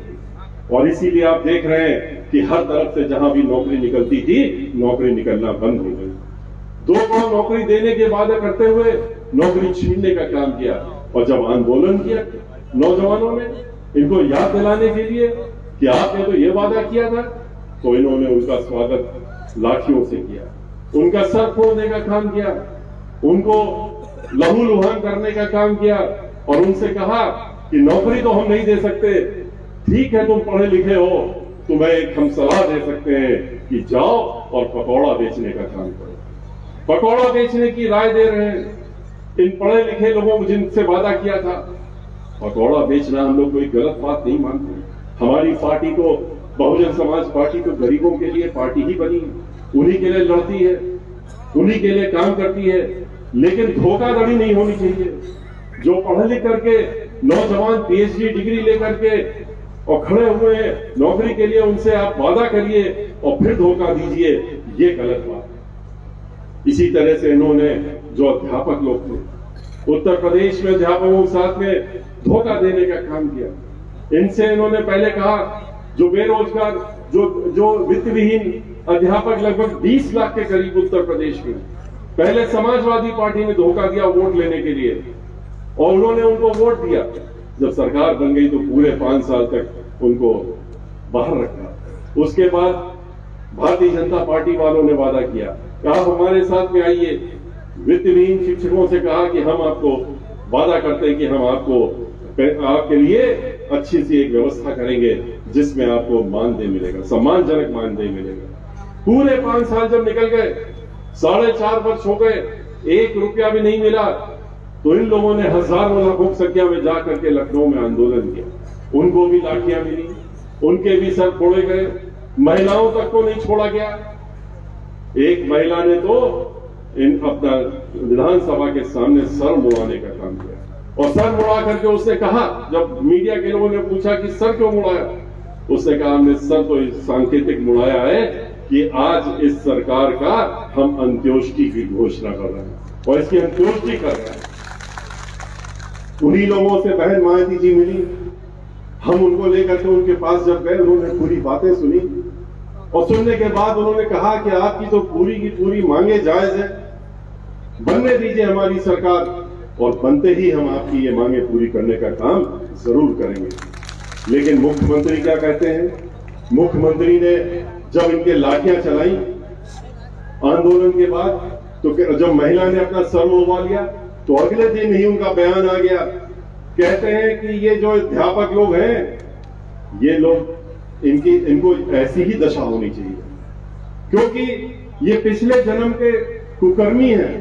और इसीलिए आप देख रहे हैं कि हर तरफ से जहां भी नौकरी निकलती थी, नौकरी निकलना बंद हो गई। 2 करोड़ नौकरी देने के वादा करते हुए नौकरी छीनने का काम किया। और जब आंदोलन किया नौजवानों ने, इनको याद दिलाने के लिए कि आपने तो ये वादा किया था, तो इन्होंने उनका स्वागत लाठियों से किया, उनका सर फोड़ने का काम किया, उनको लहूलुहान करने का काम किया और उनसे कहा कि नौकरी तो हम नहीं दे सकते, ठीक है तुम पढ़े लिखे हो, तुम्हें एक हम सलाह दे सकते हैं कि जाओ और पकौड़ा बेचने का काम करो। पकौड़ा बेचने की राय दे रहे हैं इन पढ़े लिखे लोगों को जिनसे वादा किया था। पकौड़ा बेचना हम लोग कोई गलत बात नहीं मानते। हमारी पार्टी तो, बहुजन समाज पार्टी तो गरीबों के लिए पार्टी ही बनी है, उन्हीं के लिए लड़ती है, उन्हीं के लिए काम करती है, लेकिन धोखाधड़ी नहीं होनी चाहिए। जो पढ़े लिख करके नौजवान पीएचडी डिग्री लेकर के और खड़े हुए हैं नौकरी के लिए, उनसे आप वादा करिए और फिर धोखा दीजिए, ये गलत बात है। इसी तरह से इन्होंने जो अध्यापक लोग थे, उत्तर प्रदेश में अध्यापकों के साथ में धोखा देने का काम किया। इनसे इन्होंने पहले कहा जो बेरोजगार, जो वित्त विहीन अध्यापक लगभग 20 लाख के करीब उत्तर प्रदेश में, पहले समाजवादी पार्टी ने धोखा दिया वोट लेने के लिए और उन्होंने उनको वोट दिया। जब सरकार बन गई तो पूरे 5 साल तक उनको बाहर रखा। उसके बाद भारतीय जनता पार्टी वालों ने वादा किया कि आप हमारे साथ में आइए। वित्त विहीन शिक्षकों से कहा कि हम आपको वादा करते हैं कि हम आपके लिए अच्छी सी एक व्यवस्था करेंगे जिसमें आपको मानदेय मिलेगा, सम्मानजनक मानदेय मिलेगा। पूरे 5 साल जब निकल गए, 4.5 वर्ष हो गए, 1 रुपया भी नहीं मिला, तो इन लोगों ने हजारों लाखों की संख्या में जाकर के लखनऊ में आंदोलन किया। उनको भी लाठियां मिली, उनके भी सर फोड़े गए, महिलाओं तक को नहीं छोड़ा गया। एक महिला ने तो अपना विधानसभा के सामने सर मुड़ाने का काम किया और सर मुड़ा करके उसने कहा, जब मीडिया के लोगों ने पूछा कि सर क्यों मुड़ाया, उसने कहा हमने सर तो सांकेतिक मुड़ाया है कि आज इस सरकार का हम अंत्योष्टि की घोषणा कर रहे हैं और इसकी अंत्योष्टि कर रहे हैं। उन्हीं लोगों से बहन मायावती जी मिली, हम उनको लेकर के उनके पास जब गए, उन्होंने पूरी बातें सुनी और सुनने के बाद उन्होंने कहा कि आपकी तो पूरी की पूरी मांगे जायज है, बनने दीजिए हमारी सरकार और बनते ही हम आपकी ये मांगे पूरी करने का काम जरूर करेंगे। लेकिन मुख्यमंत्री क्या कहते हैं? मुख्यमंत्री ने जब इनके लाठियां चलाई आंदोलन के बाद, तो जब महिला ने अपना सर मुड़वा लिया तो अगले दिन ही उनका बयान आ गया। कहते हैं कि ये जो अध्यापक लोग हैं, ये लोग इनको ऐसी ही दशा होनी चाहिए, क्योंकि ये पिछले जन्म के कुकर्मी हैं।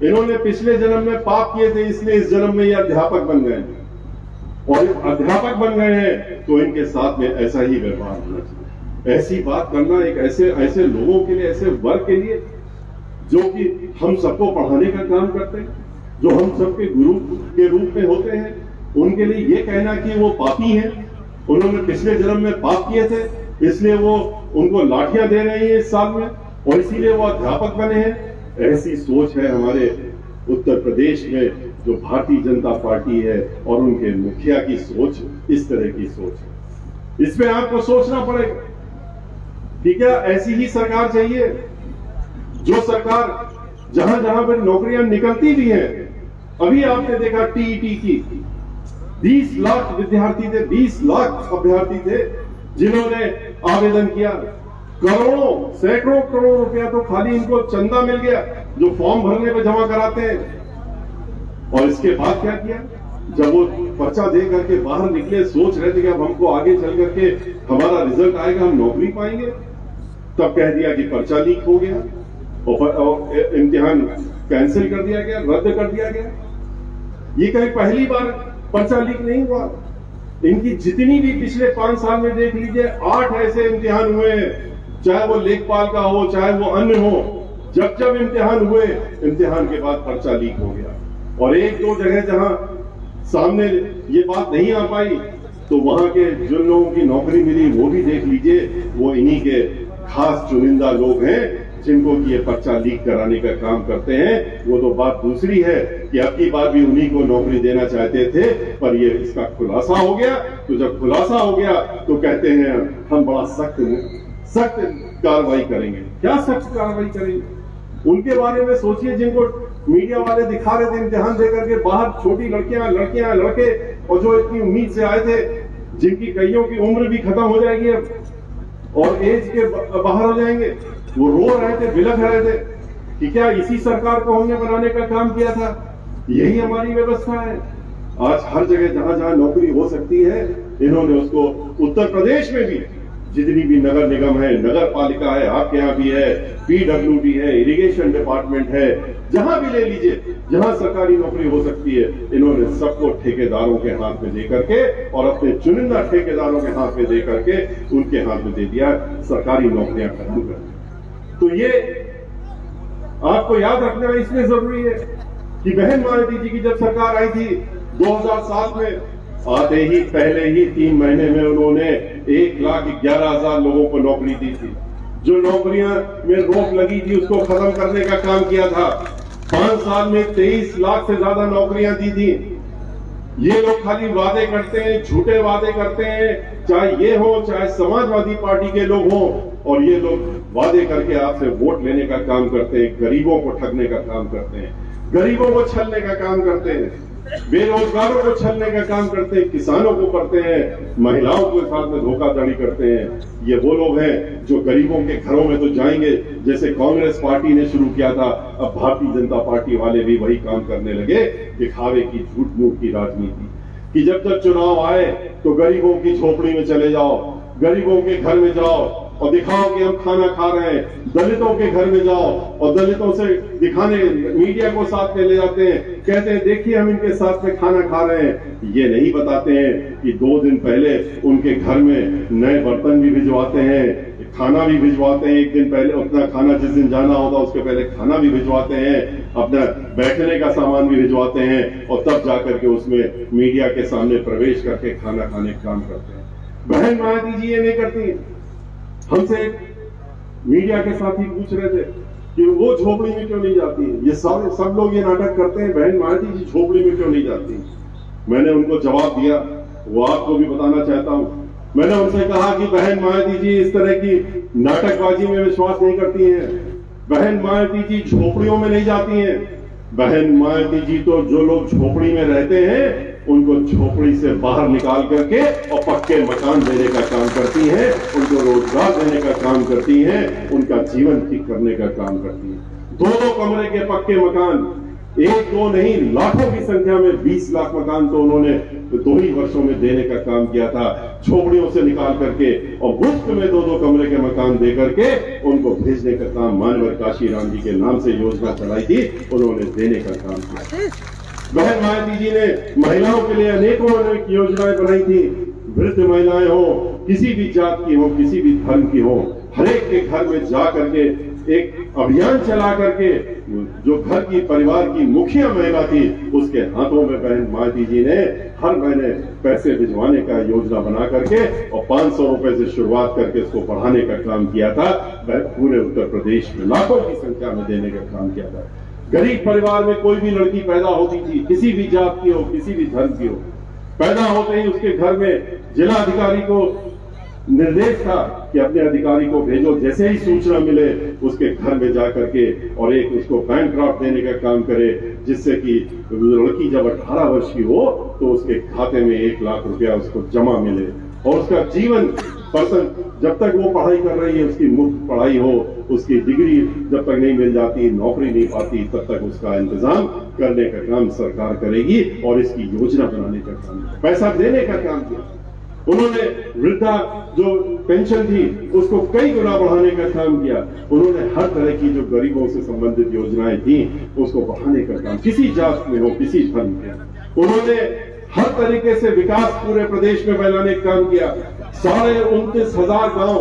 इन्होंने पिछले जन्म में पाप किए थे, इसलिए इस जन्म में ये अध्यापक बन गए और अध्यापक बन गए हैं तो इनके साथ में ऐसा ही व्यवहार होना चाहिए। ऐसी बात करना एक ऐसे लोगों के लिए, ऐसे वर्ग के लिए जो कि हम सबको पढ़ाने का काम करते हैं, जो हम सबके गुरु के रूप में होते हैं, उनके लिए ये कहना कि वो पापी हैं, उन्होंने पिछले जन्म में पाप किए थे इसलिए वो उनको लाठियां दे रही है इस साल में और इसीलिए वो अध्यापक बने हैं। ऐसी सोच है हमारे उत्तर प्रदेश में जो भारतीय जनता पार्टी है और उनके मुखिया की सोच इस तरह की सोच है। इसमें आपको सोचना पड़ेगा कि क्या ऐसी ही सरकार चाहिए, जो सरकार जहां जहां पर नौकरियां निकलती भी हैं। अभी आपने देखा टीईटी की 20 लाख विद्यार्थी थे, 20 लाख अभ्यर्थी थे जिन्होंने आवेदन किया। करोड़ों सैकड़ों करोड़ रुपया तो खाली इनको चंदा मिल गया जो फॉर्म भरने में जमा कराते हैं। और इसके बाद क्या किया? जब वो पर्चा दे करके बाहर निकले, सोच रहे थे कि अब हमको आगे चल करके हमारा रिजल्ट आएगा, हम नौकरी पाएंगे, तब कह दिया कि पर्चा लीक हो गया और इम्तिहान कैंसिल कर दिया गया, रद्द कर दिया गया। ये कहीं पहली बार पर्चा लीक नहीं हुआ। इनकी जितनी भी पिछले 5 साल में देख लीजिए, 8 ऐसे इम्तिहान हुए हैं, चाहे वो लेखपाल का हो चाहे वो अन्य हो, जब जब इम्तिहान हुए, इम्तिहान के बाद पर्चा लीक हो गया। और 1-2 जगह जहां सामने ये बात नहीं आ पाई, तो वहां के जिन लोगों की नौकरी मिली वो भी देख लीजिए, वो इन्हीं के खास चुनिंदा लोग हैं जिनको कि ये पर्चा लीक कराने का काम करते हैं। वो तो बात दूसरी है कि अब की बार भी उन्हीं को नौकरी देना चाहते थे, पर ये इसका खुलासा हो गया। तो जब खुलासा हो गया तो कहते हैं हम बड़ा सख्त कार्रवाई करेंगे। क्या सख्त कार्रवाई करेंगे? उनके बारे में सोचिए, जिनको मीडिया वाले दिखा रहे थे इम्तिहान दे करके बाहर छोटी लड़कियां लड़के, और जो इतनी उम्मीद से आए थे, जिनकी कईयों की उम्र भी खत्म हो जाएगी अब और एज के बाहर हो जाएंगे, वो रो रहे थे, बिलख रहे थे कि क्या इसी सरकार को हमने बनाने का काम किया था? यही हमारी व्यवस्था है। आज हर जगह जहां जहां नौकरी हो सकती है, इन्होंने उसको उत्तर प्रदेश में भी जितनी भी नगर निगम है, नगर पालिका है, आपके यहाँ भी है, PWD है, इरिगेशन डिपार्टमेंट है, जहां भी ले लीजिए, जहां सरकारी नौकरी हो सकती है, इन्होंने सबको ठेकेदारों के हाथ में दे करके और अपने चुनिंदा ठेकेदारों के हाथ में दे करके उनके हाथ में दे दिया सरकारी नौकरियां खत्म कर। तो ये आपको याद रखना इसलिए जरूरी है कि बहन मायावती जी की जब सरकार आई थी 2007 में, आते ही पहले ही 3 महीने में उन्होंने 1,11,000 लोगों को नौकरी दी थी। जो नौकरियां में रोक लगी थी उसको खत्म करने का काम किया था। 5 साल में 23 लाख से ज्यादा नौकरियां दी थी। ये लोग खाली वादे करते हैं, झूठे वादे करते हैं, चाहे ये हो चाहे समाजवादी पार्टी के लोग हों, और ये लोग वादे करके आपसे वोट लेने का काम करते हैं, गरीबों को ठगने का काम करते हैं, गरीबों को छलने का काम करते हैं, बेरोजगारों को छलने का काम करते हैं, किसानों को करते हैं, महिलाओं के साथ में धोखाधड़ी करते हैं। ये वो लोग हैं जो गरीबों के घरों में तो जाएंगे, जैसे कांग्रेस पार्टी ने शुरू किया था, अब भारतीय जनता पार्टी वाले भी वही काम करने लगे, दिखावे की, झूठ मूठ की राजनीति, कि जब तक चुनाव आए तो गरीबों की झोपड़ी में चले जाओ, गरीबों के घर में जाओ और दिखाओ कि हम खाना खा रहे हैं, दलितों के घर में जाओ और दलितों से दिखाने, मीडिया को साथ में ले जाते हैं, कहते हैं देखिए हम इनके साथ में खाना खा रहे हैं। ये नहीं बताते हैं कि 2 दिन पहले उनके घर में नए बर्तन भी भिजवाते हैं, खाना भी भिजवाते हैं, 1 दिन पहले उतना खाना, जिस दिन जाना होता उसके पहले खाना भी भिजवाते हैं, अपना बैठने का सामान भी भिजवाते हैं, और तब जाकर के उसमें मीडिया के सामने प्रवेश करके खाना खाने का काम करते हैं। बहन मायावती जी ये नहीं करती। हमसे मीडिया के साथी पूछ रहे थे कि वो झोपड़ी में क्यों नहीं जाती? ये सब लोग ये नाटक करते हैं, बहन मायावती जी झोपड़ी में क्यों नहीं जाती? मैंने उनको जवाब दिया, वो आपको भी बताना चाहता हूं। मैंने उनसे कहा कि बहन मायावती जी इस तरह की नाटकबाजी में विश्वास नहीं करती हैं। बहन मायावती जी झोपड़ियों में नहीं जाती हैं। बहन मायावती जी तो जो लोग झोपड़ी में रहते हैं उनको झोपड़ी से बाहर निकाल करके और पक्के मकान देने का काम करती हैं, उनको रोजगार देने का काम करती हैं, उनका जीवन ठीक करने का काम करती हैं। 2-2 कमरे के पक्के मकान, 1-2 नहीं, लाखों की संख्या में 20 लाख मकान तो उन्होंने 2 ही वर्षों में देने का काम किया था, झोपड़ियों से निकाल करके और मुफ्त में 2-2 कमरे के मकान दे करके उनको भेजने का काम मानवर काशीराम जी के नाम से योजना चलाई थी, उन्होंने देने का काम किया। बहन मायावती जी ने महिलाओं के लिए अनेकों अनेक योजनाएं बनाई थी। वृद्ध महिलाएं हो, किसी भी जात की हो, किसी भी धर्म की हो, हर एक के घर में जा करके एक अभियान चला करके जो घर की परिवार की मुखिया महिला थी उसके हाथों में बहन मायावती जी ने हर महीने पैसे भिजवाने का योजना बना करके और 500 रुपए से शुरुआत करके उसको बढ़ाने का काम किया था। पूरे उत्तर प्रदेश में लाखों की संख्या में देने का काम किया था। गरीब परिवार में कोई भी लड़की पैदा होती थी, किसी भी जात की हो, किसी भी धर्म की हो, पैदा होते ही उसके घर में जिला अधिकारी को निर्देश था कि अपने अधिकारी को भेजो, जैसे ही सूचना मिले उसके घर में जाकर के और एक उसको बैंक ड्राफ्ट देने का काम करे, जिससे कि लड़की जब 18 वर्ष की हो तो उसके खाते में 1 लाख रुपया उसको जमा मिले और उसका जीवन पर्सन जब तक वो पढ़ाई कर रही है, उसकी मुफ्त पढ़ाई हो, उसकी डिग्री जब तक नहीं मिल जाती, नौकरी नहीं पाती, तब तक उसका इंतजाम करने का काम सरकार करेगी और इसकी योजना बनाने का काम, पैसा देने का काम किया। उन्होंने वृद्धा जो पेंशन थी उसको कई गुना बढ़ाने का काम किया। उन्होंने हर तरह की जो गरीबों से संबंधित योजनाएं थी उसको बढ़ाने का काम, किसी जात में हो, किसी धर्म के, उन्होंने हर तरीके से विकास पूरे प्रदेश में फैलाने का काम किया। 29,500 गांव,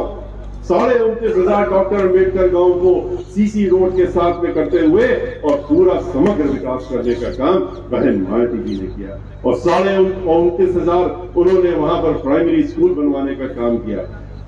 29,500 डॉक्टर अम्बेडकर गांव को सीसी रोड के साथ में करते हुए और पूरा समग्र विकास करने का काम बहन मायावती जी ने किया। और 29,500 उन्होंने वहां पर प्राइमरी स्कूल बनवाने का काम किया।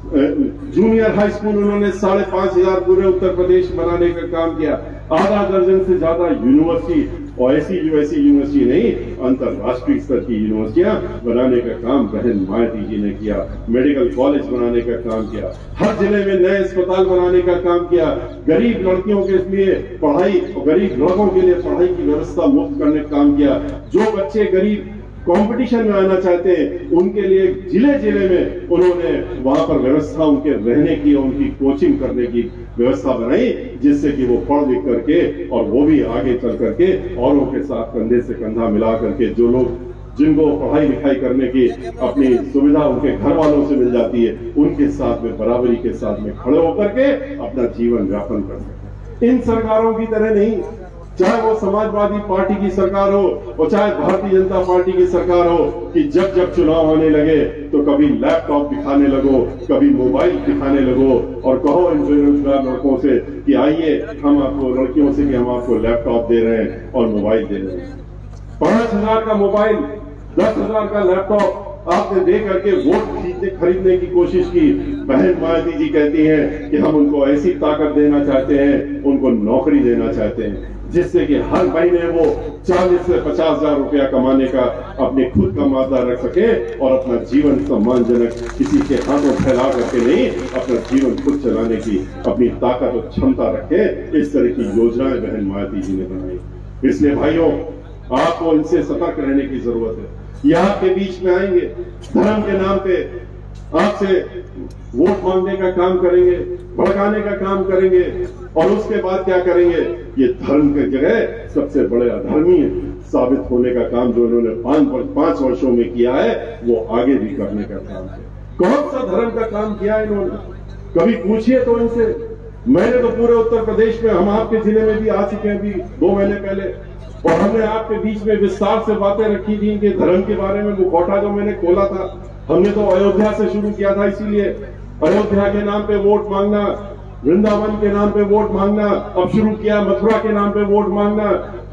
जूनियर हाई स्कूल उन्होंने 5,500 पूरे उत्तर प्रदेश बनाने का काम किया। आधा दर्जन से ज्यादा यूनिवर्सिटी, और ऐसी यूनिवर्सिटी नहीं, अंतरराष्ट्रीय स्तर की यूनिवर्सिटियां बनाने का काम बहन मायावती जी ने किया। मेडिकल कॉलेज बनाने का काम किया। हर जिले में नए अस्पताल बनाने का काम किया। गरीब लड़कियों के लिए पढ़ाई और गरीब लड़कों के लिए पढ़ाई की व्यवस्था मुफ्त करने का काम किया। जो बच्चे गरीब कंपटीशन में आना चाहते हैं उनके लिए जिले जिले में उन्होंने वहां पर व्यवस्था, उनके रहने की और उनकी कोचिंग करने की व्यवस्था बनाई, जिससे कि वो पढ़ लिख करके और वो भी आगे चल करके औरों के साथ कंधे से कंधा मिला करके, जो लोग जिनको पढ़ाई लिखाई करने की अपनी सुविधा उनके घर वालों से मिल जाती है, उनके साथ में बराबरी के साथ में खड़े होकर के अपना जीवन यापन कर सके। इन सरकारों की तरह नहीं, चाहे वो समाजवादी पार्टी की सरकार हो और चाहे भारतीय जनता पार्टी की सरकार हो, कि जब जब चुनाव आने लगे तो कभी लैपटॉप दिखाने लगो, कभी मोबाइल दिखाने लगो और कहो इन बेरोजगार लड़कों से कि आइए हम आपको, लड़कियों से कि हम आपको लैपटॉप दे रहे हैं और मोबाइल दे रहे हैं। 5,000 का मोबाइल, 10,000 का लैपटॉप आपने दे करके वोट खरीदने की कोशिश की। बहन मायावती जी कहती हैं कि हम उनको ऐसी ताकत देना चाहते हैं, उनको नौकरी देना चाहते हैं, जिससे कि हर महीने वो 40 से 50,000 रुपया कमाने का अपने खुद का मादा रख सके और अपना जीवन सम्मानजनक, किसी के हाथों फैला करके नहीं, अपना जीवन खुद चलाने की अपनी ताकत और क्षमता रखे। इस तरह की योजनाएं बहन मायावती जी ने बनाई। इसलिए भाइयों, आपको इनसे सतर्क रहने की जरूरत है। ये आपके बीच में आएंगे, धर्म के नाम पे आपसे वोट मांगने का काम करेंगे, भड़काने का काम करेंगे और उसके बाद क्या करेंगे, ये धर्म की जगह सबसे बड़े अधर्मी साबित होने का काम जो उन्होंने 5 वर्षों में किया है, वो आगे भी करने का काम है। कौन सा धर्म का काम किया इन्होंने, कभी पूछिए तो इनसे। मैंने तो पूरे उत्तर प्रदेश में, हम आपके जिले में भी आ चुके हैं अभी 2 महीने पहले, और हमने आपके बीच में विस्तार से बातें रखी थी कि धर्म के बारे में। मुखौटा जो मैंने खोला था, हमने तो अयोध्या से शुरू किया था, इसीलिए अयोध्या के नाम पे वोट मांगना, वृंदावन के नाम पे वोट मांगना, अब शुरू किया मथुरा के नाम पे वोट मांगना,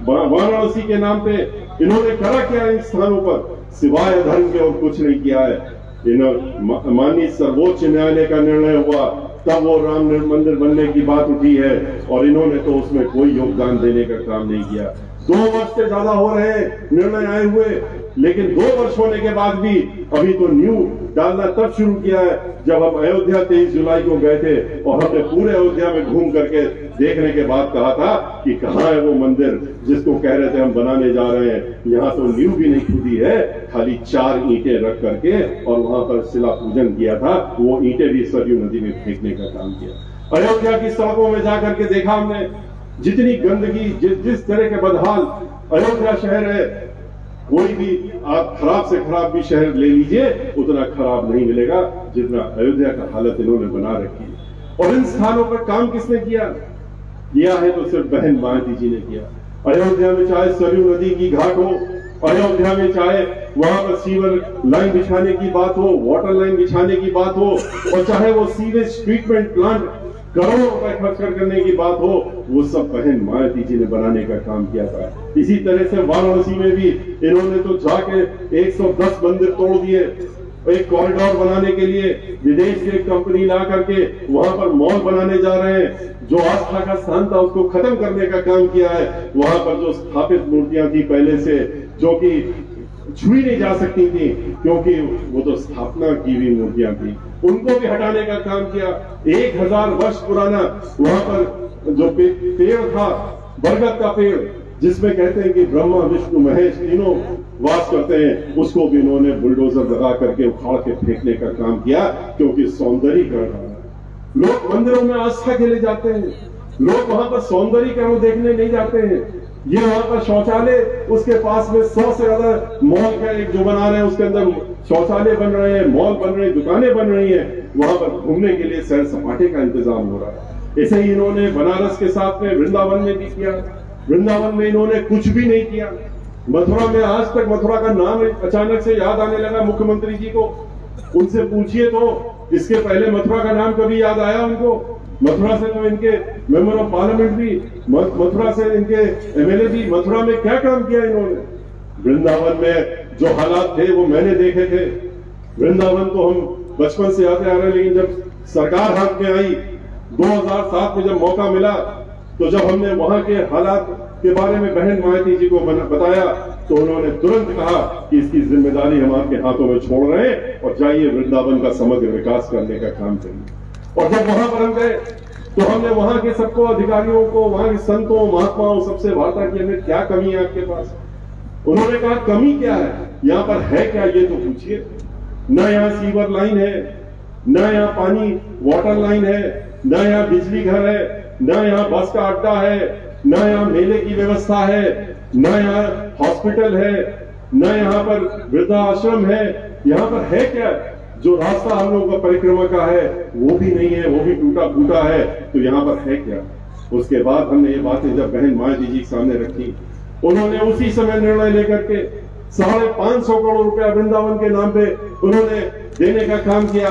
वाराणसी के नाम पे। इन्होंने करा क्या इन स्थानों पर, सिवाय धर्म के और कुछ नहीं किया है। माननीय सर्वोच्च न्यायालय का निर्णय हुआ तब वो राम मंदिर बनने की बात उठी है और इन्होंने तो उसमें कोई योगदान देने का काम नहीं किया। 2 वर्ष से ज्यादा हो रहे हैं निर्णय आए हुए, लेकिन 2 वर्ष होने के बाद भी अभी तो न्यू डालना तब शुरू किया है जब हम अयोध्या 23 जुलाई को गए थे और हमने पूरे अयोध्या में घूम करके देखने के बाद कहा था कि कहाँ है वो मंदिर जिसको कह रहे थे हम बनाने जा रहे हैं। यहाँ तो न्यू भी नहीं खुदी है, खाली 4 ईंटें रख करके और वहां पर शिला पूजन किया था। वो ईंटें भी सरयू नदी में फेंकने का काम किया। अयोध्या की सड़कों में जाकर के देखा हमने, जितनी गंदगी, जिस तरह के बदहाल अयोध्या शहर है, कोई भी आप खराब से खराब भी शहर ले लीजिए, उतना खराब नहीं मिलेगा जितना अयोध्या का हालत इन्होंने बना रखी है। और इन स्थानों पर काम किसने किया है तो सिर्फ बहन मायावती जी ने किया। अयोध्या में चाहे सरयू नदी की घाट हो, अयोध्या में चाहे वहां पर सीवर लाइन बिछाने की बात हो, वाटर लाइन बिछाने की बात हो, और चाहे वो सीवेज ट्रीटमेंट प्लांट करोड़ों रुपए खर्च करने की बात हो, वो सब बहन मायावती जी ने बनाने का काम किया था। इसी तरह से वाराणसी में भी इन्होंने तो जाके 110 मंदिर तोड़ दिए। एक कॉरिडोर बनाने के लिए विदेश से एक कंपनी ला करके वहां पर मॉल बनाने जा रहे हैं। जो आस्था का स्थान था उसको खत्म करने का काम किया है। वहां पर जो स्थापित मूर्तियां थी पहले से, जो कि छुई नहीं जा सकती थी क्योंकि वो तो स्थापना की हुई मूर्तियां थी, उनको भी हटाने का काम किया। 1000 वर्ष पुराना वहां पर जो पेड़ था, बरगद का पेड़, जिसमें कहते हैं कि ब्रह्मा विष्णु महेश तीनों वास करते हैं उसको भी इन्होंने बुलडोजर लगा करके उखाड़ के फेंकने का काम किया, क्योंकि सौंदर्यीकरण है। लोग मंदिरों में आस्था के लिए जाते हैं, लोग वहां पर सौंदर्यीकरण देखने नहीं जाते हैं। ये वहां पर शौचालय, उसके पास में 100 से ज्यादा मॉल का एक जो बना रहे हैं, उसके अंदर शौचालय बन रहे हैं, मॉल बन रहे हैं, दुकानें बन रही हैं, वहां पर घूमने के लिए सैर सपाटे का इंतजाम हो रहा है। ऐसे ही इन्होंने बनारस के साथ में वृंदावन में भी किया। वृंदावन में इन्होंने कुछ भी नहीं किया। मथुरा में आज तक मथुरा का नाम अचानक से याद आने लगा मुख्यमंत्री जी को। उनसे पूछिए तो इसके पहले मथुरा का नाम कभी याद आया उनको? मथुरा से तो इनके मेंबर ऑफ पार्लियामेंट भी, मथुरा से इनके एमएलए भी, मथुरा में क्या काम किया इन्होंने? वृंदावन में जो हालात थे वो मैंने देखे थे। वृंदावन तो हम बचपन से आते आ रहे हैं, लेकिन जब सरकार हाथ में आई 2007 में जब मौका मिला, तो जब हमने वहां के हालात के बारे में बहन मायावती जी को बताया, तो उन्होंने तुरंत कहा कि इसकी जिम्मेदारी हम आपके हाथों में छोड़ रहे हैं और जाइए वृंदावन का समग्र विकास करने का काम करिए। और जब वहां पर हम गए तो हमने वहां के सबको, अधिकारियों को, वहां के संतों महात्माओं सबसे वार्ता की, हमें क्या कमी है आपके पास? उन्होंने कहा कमी क्या है, यहाँ पर है क्या ये तो पूछिए। न यहाँ सीवर लाइन है, न यहाँ पानी वाटर लाइन है, न यहाँ बिजली घर है, न यहाँ बस का अड्डा है, न यहाँ मेले की व्यवस्था है, न यहाँ हॉस्पिटल है, न यहाँ पर वृद्धाश्रम है। यहाँ पर है क्या? जो रास्ता हम लोगों का परिक्रमा का है वो भी नहीं है, वो भी टूटा फूटा है। तो यहाँ पर है क्या? उसके बाद हमने ये बातें जब बहन मायावती जी के सामने रखी, उन्होंने उसी समय निर्णय लेकर के 550 करोड़ रुपया वृंदावन के नाम पे उन्होंने देने का काम किया।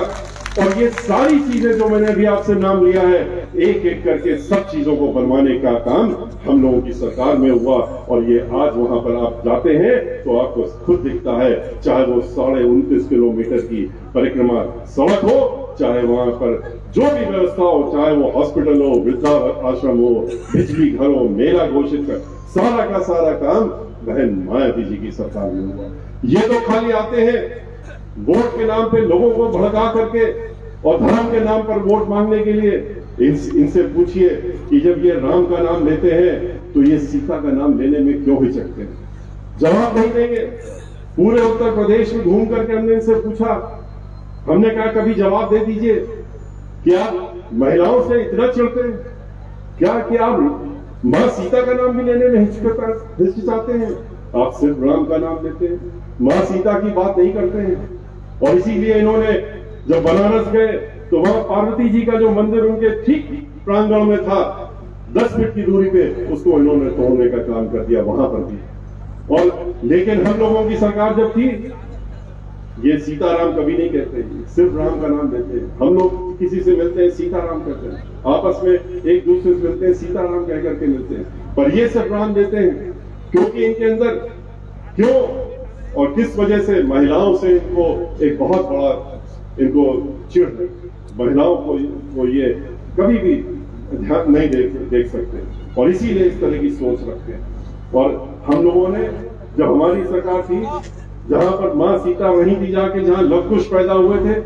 और ये सारी चीजें जो मैंने अभी आपसे नाम लिया है, एक एक करके सब चीजों को बनवाने का काम हम लोगों की सरकार में हुआ। और ये आज वहां पर आप जाते हैं तो आपको खुद दिखता है, चाहे वो 29.5 किलोमीटर की परिक्रमा सड़क हो, चाहे वहां पर जो भी व्यवस्था हो, चाहे वो हॉस्पिटल हो, वृद्धा आश्रम हो, बिजली घर हो, मेला घोषित कर, सारा का सारा काम बहन मायावती जी की सरकार में हुआ। ये तो खाली आते हैं वोट के नाम पे लोगों को भड़का करके और धर्म के नाम पर वोट मांगने के लिए। इनसे पूछिए कि जब ये राम का नाम लेते हैं तो ये सीता का नाम लेने में क्यों हिचकते हैं? जवाब नहीं देंगे। पूरे उत्तर प्रदेश में घूम करके हमने इनसे पूछा, हमने कहा कभी जवाब दे दीजिए, क्या महिलाओं से इतना चिढ़ते हैं? क्या आप मां सीता का नाम भी लेने में हिचकिचाते हैं? आप सिर्फ राम का नाम लेते हैं, मां सीता की बात नहीं करते हैं। और इसीलिए इन्होंने जब बनारस गए तो वहां पार्वती जी का जो मंदिर उनके ठीक प्रांगण में था, 10 फीट की दूरी पे, उसको इन्होंने तोड़ने का काम कर दिया वहां पर भी। और लेकिन हम लोगों की सरकार जब थी, ये सीताराम कभी नहीं कहते, सिर्फ राम का नाम लेते हैं। हम लोग किसी से मिलते हैं सीताराम कहते हैं, आपस में एक दूसरे से मिलते हैं सीताराम कह करके मिलते हैं, पर ये सिर्फ राम देते हैं। क्योंकि इनके अंदर क्यों और किस वजह से महिलाओं से इनको एक बहुत बड़ा इनको चिढ़, महिलाओं को ये कभी भी ध्यान नहीं देख सकते, और इसीलिए इस तरह की सोच रखते हैं। और हम लोगों ने जब हमारी सरकार थी, जहां पर मां सीता वहीं थी जाके जहां लव कुश पैदा हुए थे,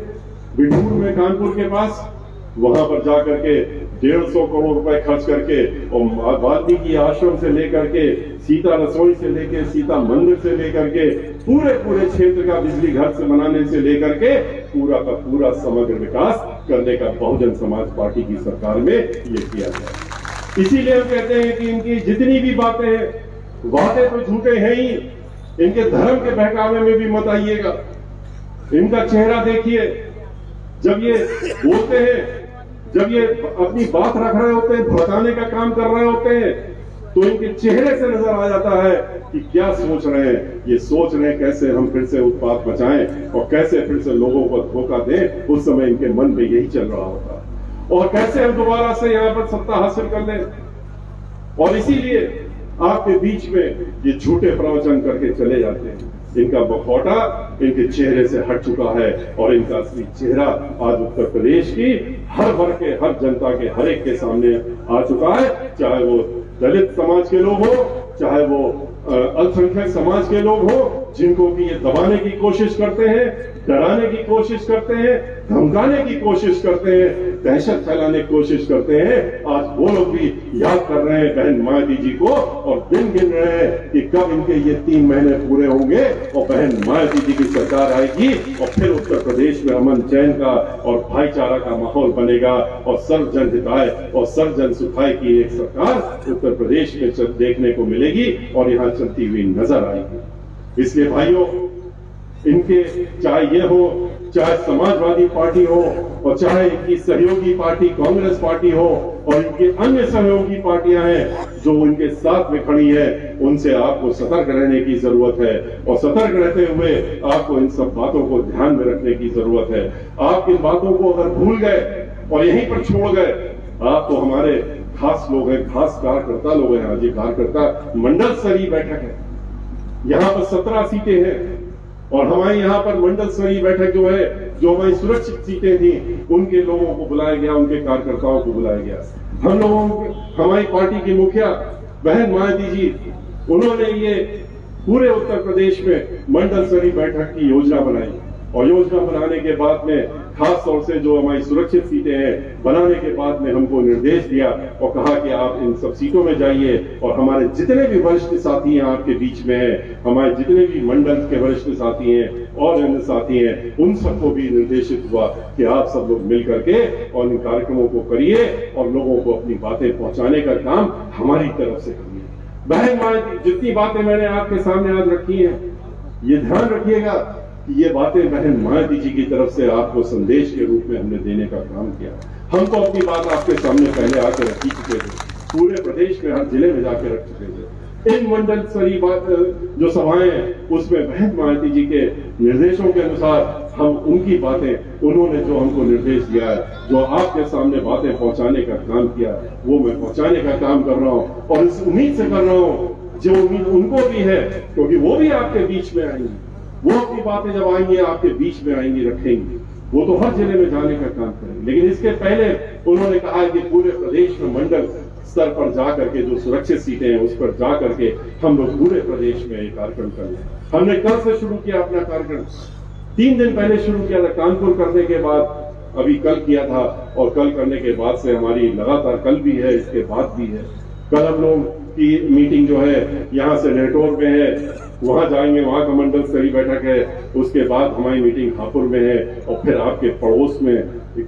बिठूर में कानपुर के पास, वहां पर जाकर के 150 करोड़ रुपए खर्च करके और वाल्मीकि आश्रम से लेकर के, सीता रसोई से लेकर, सीता मंदिर से लेकर के, पूरे क्षेत्र का बिजली घर से बनाने से लेकर के पूरा का पूरा समग्र विकास करने का बहुजन समाज पार्टी की सरकार में ये किया गया। इसीलिए हम कहते हैं कि इनकी जितनी भी बातें हैं, वादे तो झूठे हैं ही, इनके धर्म के बहकावे में भी मत आइएगा। इनका चेहरा देखिए, जब ये बोलते हैं, जब ये अपनी बात रख रहे होते हैं, भड़काने का काम कर रहे होते हैं, तो इनके चेहरे से नजर आ जाता है कि क्या सोच रहे हैं। ये सोच रहे हैं कैसे हम फिर से उत्पात मचाएं और कैसे फिर से लोगों को धोखा दें। उस समय इनके मन में यही चल रहा होता है, और कैसे हम दोबारा से यहाँ पर सत्ता हासिल कर लें। और इसीलिए आपके बीच में ये झूठे प्रवचन करके चले जाते हैं। इनका मुखौटा इनके चेहरे से हट चुका है, और इनका असली चेहरा आज उत्तर प्रदेश की हर वर्ग के, हर जनता के, हर एक के सामने आ चुका है। चाहे वो दलित समाज के लोग हो, चाहे वो अल्पसंख्यक समाज के लोग हो, जिनको कि ये दबाने की कोशिश करते हैं, डराने की कोशिश करते हैं, धमकाने की कोशिश करते हैं, दहशत फैलाने की कोशिश करते हैं, आज वो लोग भी याद कर रहे हैं बहन मायावती जी को और दिन गिन रहे हैं कि कब इनके ये 3 महीने पूरे होंगे और बहन मायावती जी की सरकार आएगी और फिर उत्तर प्रदेश में अमन चैन का और भाईचारा का माहौल बनेगा और सर्व जन हिताय और सर्व जन सुखाय की एक सरकार उत्तर प्रदेश में देखने को मिलेगी और यहाँ चलती हुई नजर आएगी। इसलिए भाइयों, इनके चाहे ये हो, चाहे समाजवादी पार्टी हो और चाहे इनकी सहयोगी पार्टी कांग्रेस पार्टी हो और इनके अन्य सहयोगी पार्टियां हैं जो इनके साथ में खड़ी है, उनसे आपको सतर्क रहने की जरूरत है और सतर्क रहते हुए आपको इन सब बातों को ध्यान में रखने की जरूरत है। आप इन बातों को अगर भूल गए और यहीं पर छोड़ गए, आप तो हमारे खास लोग हैं, खास कार्यकर्ता लोग हैं। आज ये कार्यकर्ता मंडल स्तरीय बैठक है, यहाँ पर 17 सीटें हैं और हमारे यहाँ पर मंडल स्तरीय बैठक जो है, जो हमारी सुरक्षित सीटें थी, उनके लोगों को बुलाया गया, उनके कार्यकर्ताओं को बुलाया गया। हम लोगों को, हमारी पार्टी की मुखिया बहन मायावती जी, उन्होंने ये पूरे उत्तर प्रदेश में मंडल स्तरीय बैठक की योजना बनाई और योजना बनाने के बाद में खास तौर से जो हमारी सुरक्षित सीटें हैं, बनाने के बाद में हमको निर्देश दिया और कहा कि आप इन सब सीटों में जाइए और हमारे जितने भी वरिष्ठ साथी हैं आपके बीच में हैं, हमारे जितने भी मंडल के वरिष्ठ साथी हैं और अन्य साथी हैं, उन सबको भी निर्देशित हुआ कि आप सब लोग मिल करके और इन कार्यक्रमों को करिए और लोगों को अपनी बातें पहुंचाने का काम हमारी तरफ से करिए। बहन मायावती, जितनी बातें मैंने आपके सामने आज रखी हैं, ये ध्यान रखिएगा कि ये बातें बहन मायावती जी की तरफ से आपको संदेश के रूप में हमने देने का काम किया। हम तो अपनी बात आपके सामने पहले आके रखी चुके थे, पूरे प्रदेश में हर जिले में जाके रख चुके थे। इन मंडल स्तरीय जो सभाएं हैं, उसमें बहन मायावती जी के निर्देशों के अनुसार हम उनकी बातें, उन्होंने जो हमको निर्देश दिया है, जो आपके सामने बातें पहुंचाने का काम किया, वो मैं पहुंचाने का काम कर रहा हूं और इस उम्मीद से कर रहा हूं जो उम्मीद उनको भी है, क्योंकि वो भी आपके बीच में आएंगी। वो अपनी बातें जब आएंगी आपके बीच में आएंगी, रखेंगी, वो तो हर जिले में जाने का काम करेंगे। लेकिन इसके पहले उन्होंने कहा कि पूरे प्रदेश में मंडल स्तर पर जाकर के जो सुरक्षित सीटें हैं उस पर जाकर के हम लोग पूरे प्रदेश में एक कार्यक्रम कर लें। हमने कल से शुरू किया अपना कार्यक्रम, 3 दिन पहले शुरू किया था, कानपुर करने के बाद अभी कल किया था और कल करने के बाद से हमारी लगातार कल भी है, इसके बाद भी है। कल हम लोग की मीटिंग जो है यहाँ से नेटवर्क में है, वहां जाएंगे, वहां का मंडल स्तरीय बैठक है। उसके बाद हमारी मीटिंग हापुड़ में है और फिर आपके पड़ोस में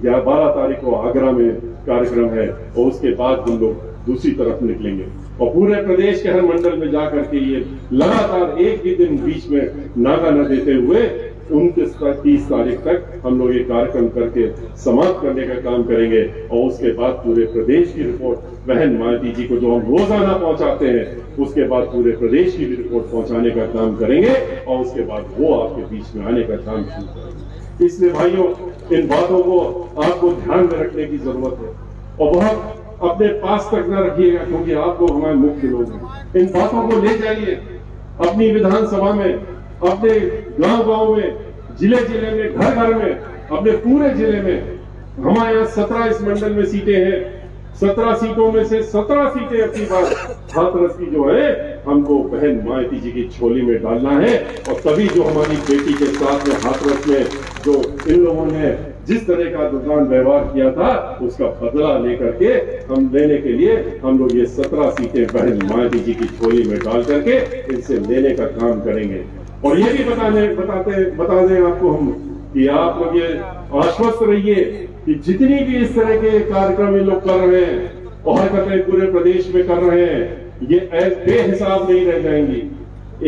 12 तारीख को आगरा में कार्यक्रम है और उसके बाद हम लोग दूसरी तरफ निकलेंगे और पूरे प्रदेश के हर मंडल में जाकर के ये लगातार एक ही दिन बीच में नागा न देते हुए 29-30 तारीख तक हम लोग ये कार्यक्रम करके समाप्त करने का काम करेंगे और उसके बाद पूरे प्रदेश की रिपोर्ट बहन मायावती जी को जो हम रोजाना पहुंचाते हैं, उसके बाद पूरे प्रदेश की भी रिपोर्ट पहुंचाने का काम करेंगे और उसके बाद वो आपके बीच में आने का काम शुरू करेंगे। इसलिए भाइयों, इन बातों को आपको ध्यान में रखने की जरूरत है और बहुत अपने पास तक न रखिएगा, क्योंकि आप लोग हमारे मुख्य लोग हैं। इन बातों को ले जाइए अपनी विधानसभा में, अपने गांव-गांव में, जिले-जिले में, घर-घर में, अपने पूरे जिले में। हमारे यहाँ 17 इस मंडल में सीटें हैं, 17 सीटों में से 17 सीटें अपनी बार हाथरस की जो है हमको बहन मायावती जी की झोली में डालना है और तभी जो हमारी बेटी के साथ में हाथरस में जो इन लोगों ने जिस तरह का दुकान व्यवहार किया था उसका बदला लेकर के हम लेने के लिए हम लोग ये 17 सीटें बहन मायावती जी की झोली में डाल करके इनसे लेने का काम करेंगे। और ये भी बता दें आपको हम कि आप लोग ये आश्वस्त रहिए कि जितनी भी इस तरह के कार्यक्रम ये लोग कर रहे हैं और हरकतें पूरे प्रदेश में कर रहे हैं, ये बेहिसाब नहीं रह जाएंगी।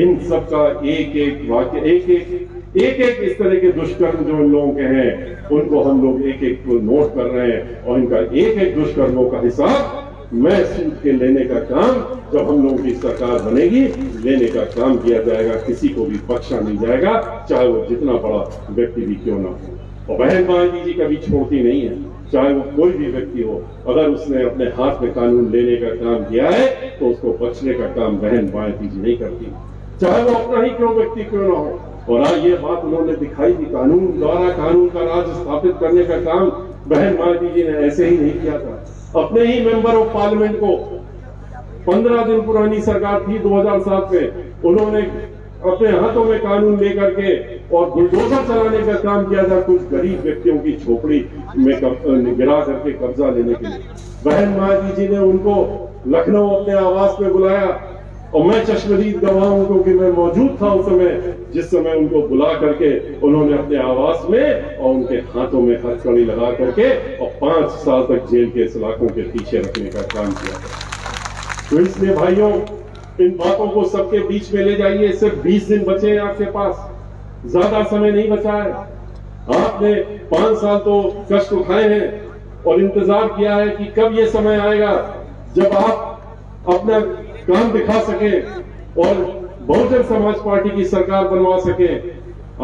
इन सब का एक एक वाक्य, एक एक इस तरह के दुष्कर्म जो इन लोगों के हैं उनको हम लोग एक एक को नोट कर रहे हैं और इनका एक एक दुष्कर्मों का हिसाब मैं सूद के लेने का काम जब हम लोगों की सरकार बनेगी लेने का काम किया जाएगा। किसी को भी बख्शा नहीं जाएगा, चाहे वो जितना बड़ा व्यक्ति भी क्यों ना हो। और बहन मायावती जी कभी छोड़ती नहीं है, चाहे वो कोई भी व्यक्ति हो। अगर उसने अपने हाथ में कानून लेने का काम किया है तो उसको बचने का काम बहन मायावती जी नहीं करती, चाहे वो अपना ही क्यों व्यक्ति क्यों ना हो। और आज ये बात उन्होंने दिखाई कि कानून द्वारा कानून का राज स्थापित करने का काम बहन मायावती जी ने ऐसे ही नहीं किया था। अपने ही मेंबर ऑफ पार्लियामेंट को 15 दिन पुरानी सरकार थी 2007 में, उन्होंने अपने हाथों में कानून लेकर के और बुलडोजर चलाने का काम किया था कुछ गरीब व्यक्तियों की झोपड़ी में गिरा करके कब्जा लेने के लिए। बहन मायावती जी ने उनको लखनऊ अपने आवास में बुलाया और मैं चश्मदीद गवाह हूं क्योंकि मैं मौजूद था उस समय, जिस समय उनको बुला करके उन्होंने अपने आवास में और उनके हाथों में हथकड़ी लगा करके और 5 साल तक जेल के सलाखों के पीछे रखने का काम किया। तो इसलिए भाइयों, इन बातों को सबके बीच में ले जाइए। सिर्फ 20 दिन बचे हैं आपके पास, ज्यादा समय नहीं बचा है। आपने 5 साल तो कष्ट उठाए हैं और इंतजार किया है कि कब ये समय आएगा जब आप अपना काम दिखा सके और बहुजन समाज पार्टी की सरकार बनवा सके।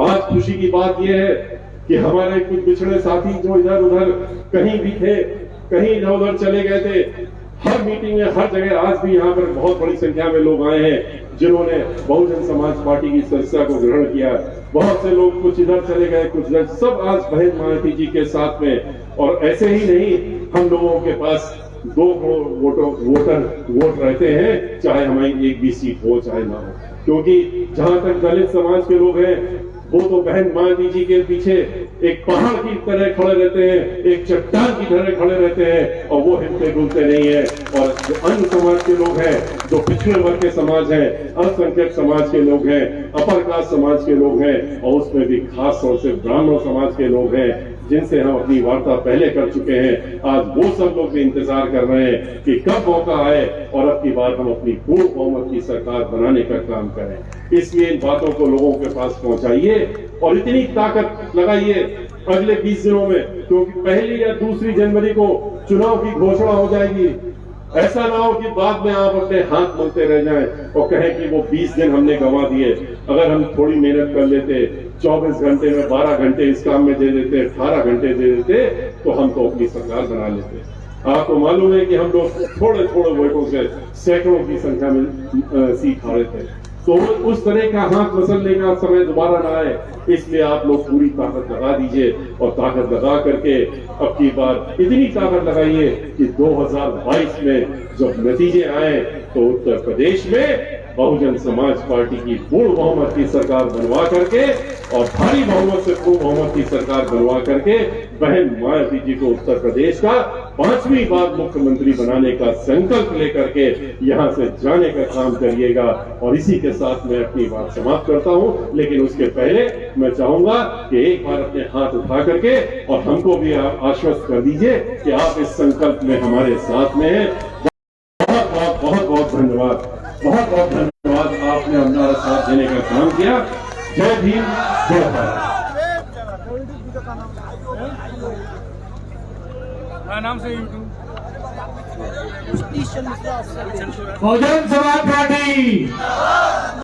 आज खुशी की बात यह है कि हमारे कुछ पिछड़े साथी जो इधर उधर कहीं भी थे, कहीं इधर उधर चले गए थे, हर मीटिंग में हर जगह आज भी यहाँ पर बहुत बड़ी संख्या में लोग आए हैं जिन्होंने बहुजन समाज पार्टी की सदस्यता को ग्रहण किया। बहुत से लोग कुछ इधर चले गए, कुछ इधर, सब आज बहन मायावती जी के साथ में। और ऐसे ही नहीं, हम लोगों के पास 2 वोट रहते हैं, चाहे हमारी एक भी सीट हो चाहे ना हो, क्योंकि जहां तक दलित समाज के लोग हैं वो तो बहन मायावती जी के पीछे एक पहाड़ की तरह खड़े रहते हैं, एक चट्टान की तरह खड़े रहते हैं और वो हिलते डुलते नहीं है। और जो अन्य समाज के लोग हैं, जो पिछड़े वर्ग के समाज हैं, अल्पसंख्यक समाज के लोग हैं, अपर कास्ट समाज के लोग हैं और उसमें भी खास तौर से ब्राह्मण समाज के लोग हैं जिनसे हम अपनी वार्ता पहले कर चुके हैं, आज वो सब लोग भी इंतजार कर रहे हैं कि कब मौका आए और अब की बार हम अपनी पूर्ण बहुमत की सरकार बनाने का काम करें। इसलिए इन बातों को लोगों के पास पहुंचाइए और इतनी ताकत लगाइए अगले 20 दिनों में, क्योंकि 1 या 2 जनवरी को चुनाव की घोषणा हो जाएगी। ऐसा ना हो कि बाद में आप अपने हाथ मलते रह जाएं और कहें कि वो 20 दिन हमने गंवा दिए। अगर हम थोड़ी मेहनत कर लेते, 24 घंटे में 12 घंटे इस काम में दे देते, 18 घंटे दे देते, तो हम तो अपनी सरकार बना लेते। आपको मालूम है कि हम लोग थोड़े थोड़े वोटों से सैकड़ों की संख्या में सीट हारे थे। तो उस तरह का हाथ मसलने का समय दोबारा ना आए, इसलिए आप लोग पूरी ताकत लगा दीजिए और ताकत लगा करके अब की बार इतनी ताकत लगाइए कि 2022 में जब नतीजे आए तो उत्तर प्रदेश में बहुजन समाज पार्टी की पूर्ण बहुमत की सरकार बनवा करके और भारी बहुमत से पूर्ण बहुमत की सरकार बनवा करके बहन मायावती जी को उत्तर प्रदेश का 5वीं बार मुख्यमंत्री बनाने का संकल्प लेकर के यहां से जाने का काम करिएगा। और इसी के साथ मैं अपनी बात समाप्त करता हूं, लेकिन उसके पहले मैं चाहूंगा कि एक बार अपने हाथ उठा करके और हमको भी आप आश्वस्त कर दीजिए कि आप इस संकल्प में हमारे साथ में हैं। बहुत बहुत धन्यवाद, बहुत बहुत धन्यवाद। आपने हमारा साथ देने का काम किया। जय भीम, जय भारत। नाम से यूट्यूब सतीश चंद्र मिश्रा। बहुजन समाज पार्टी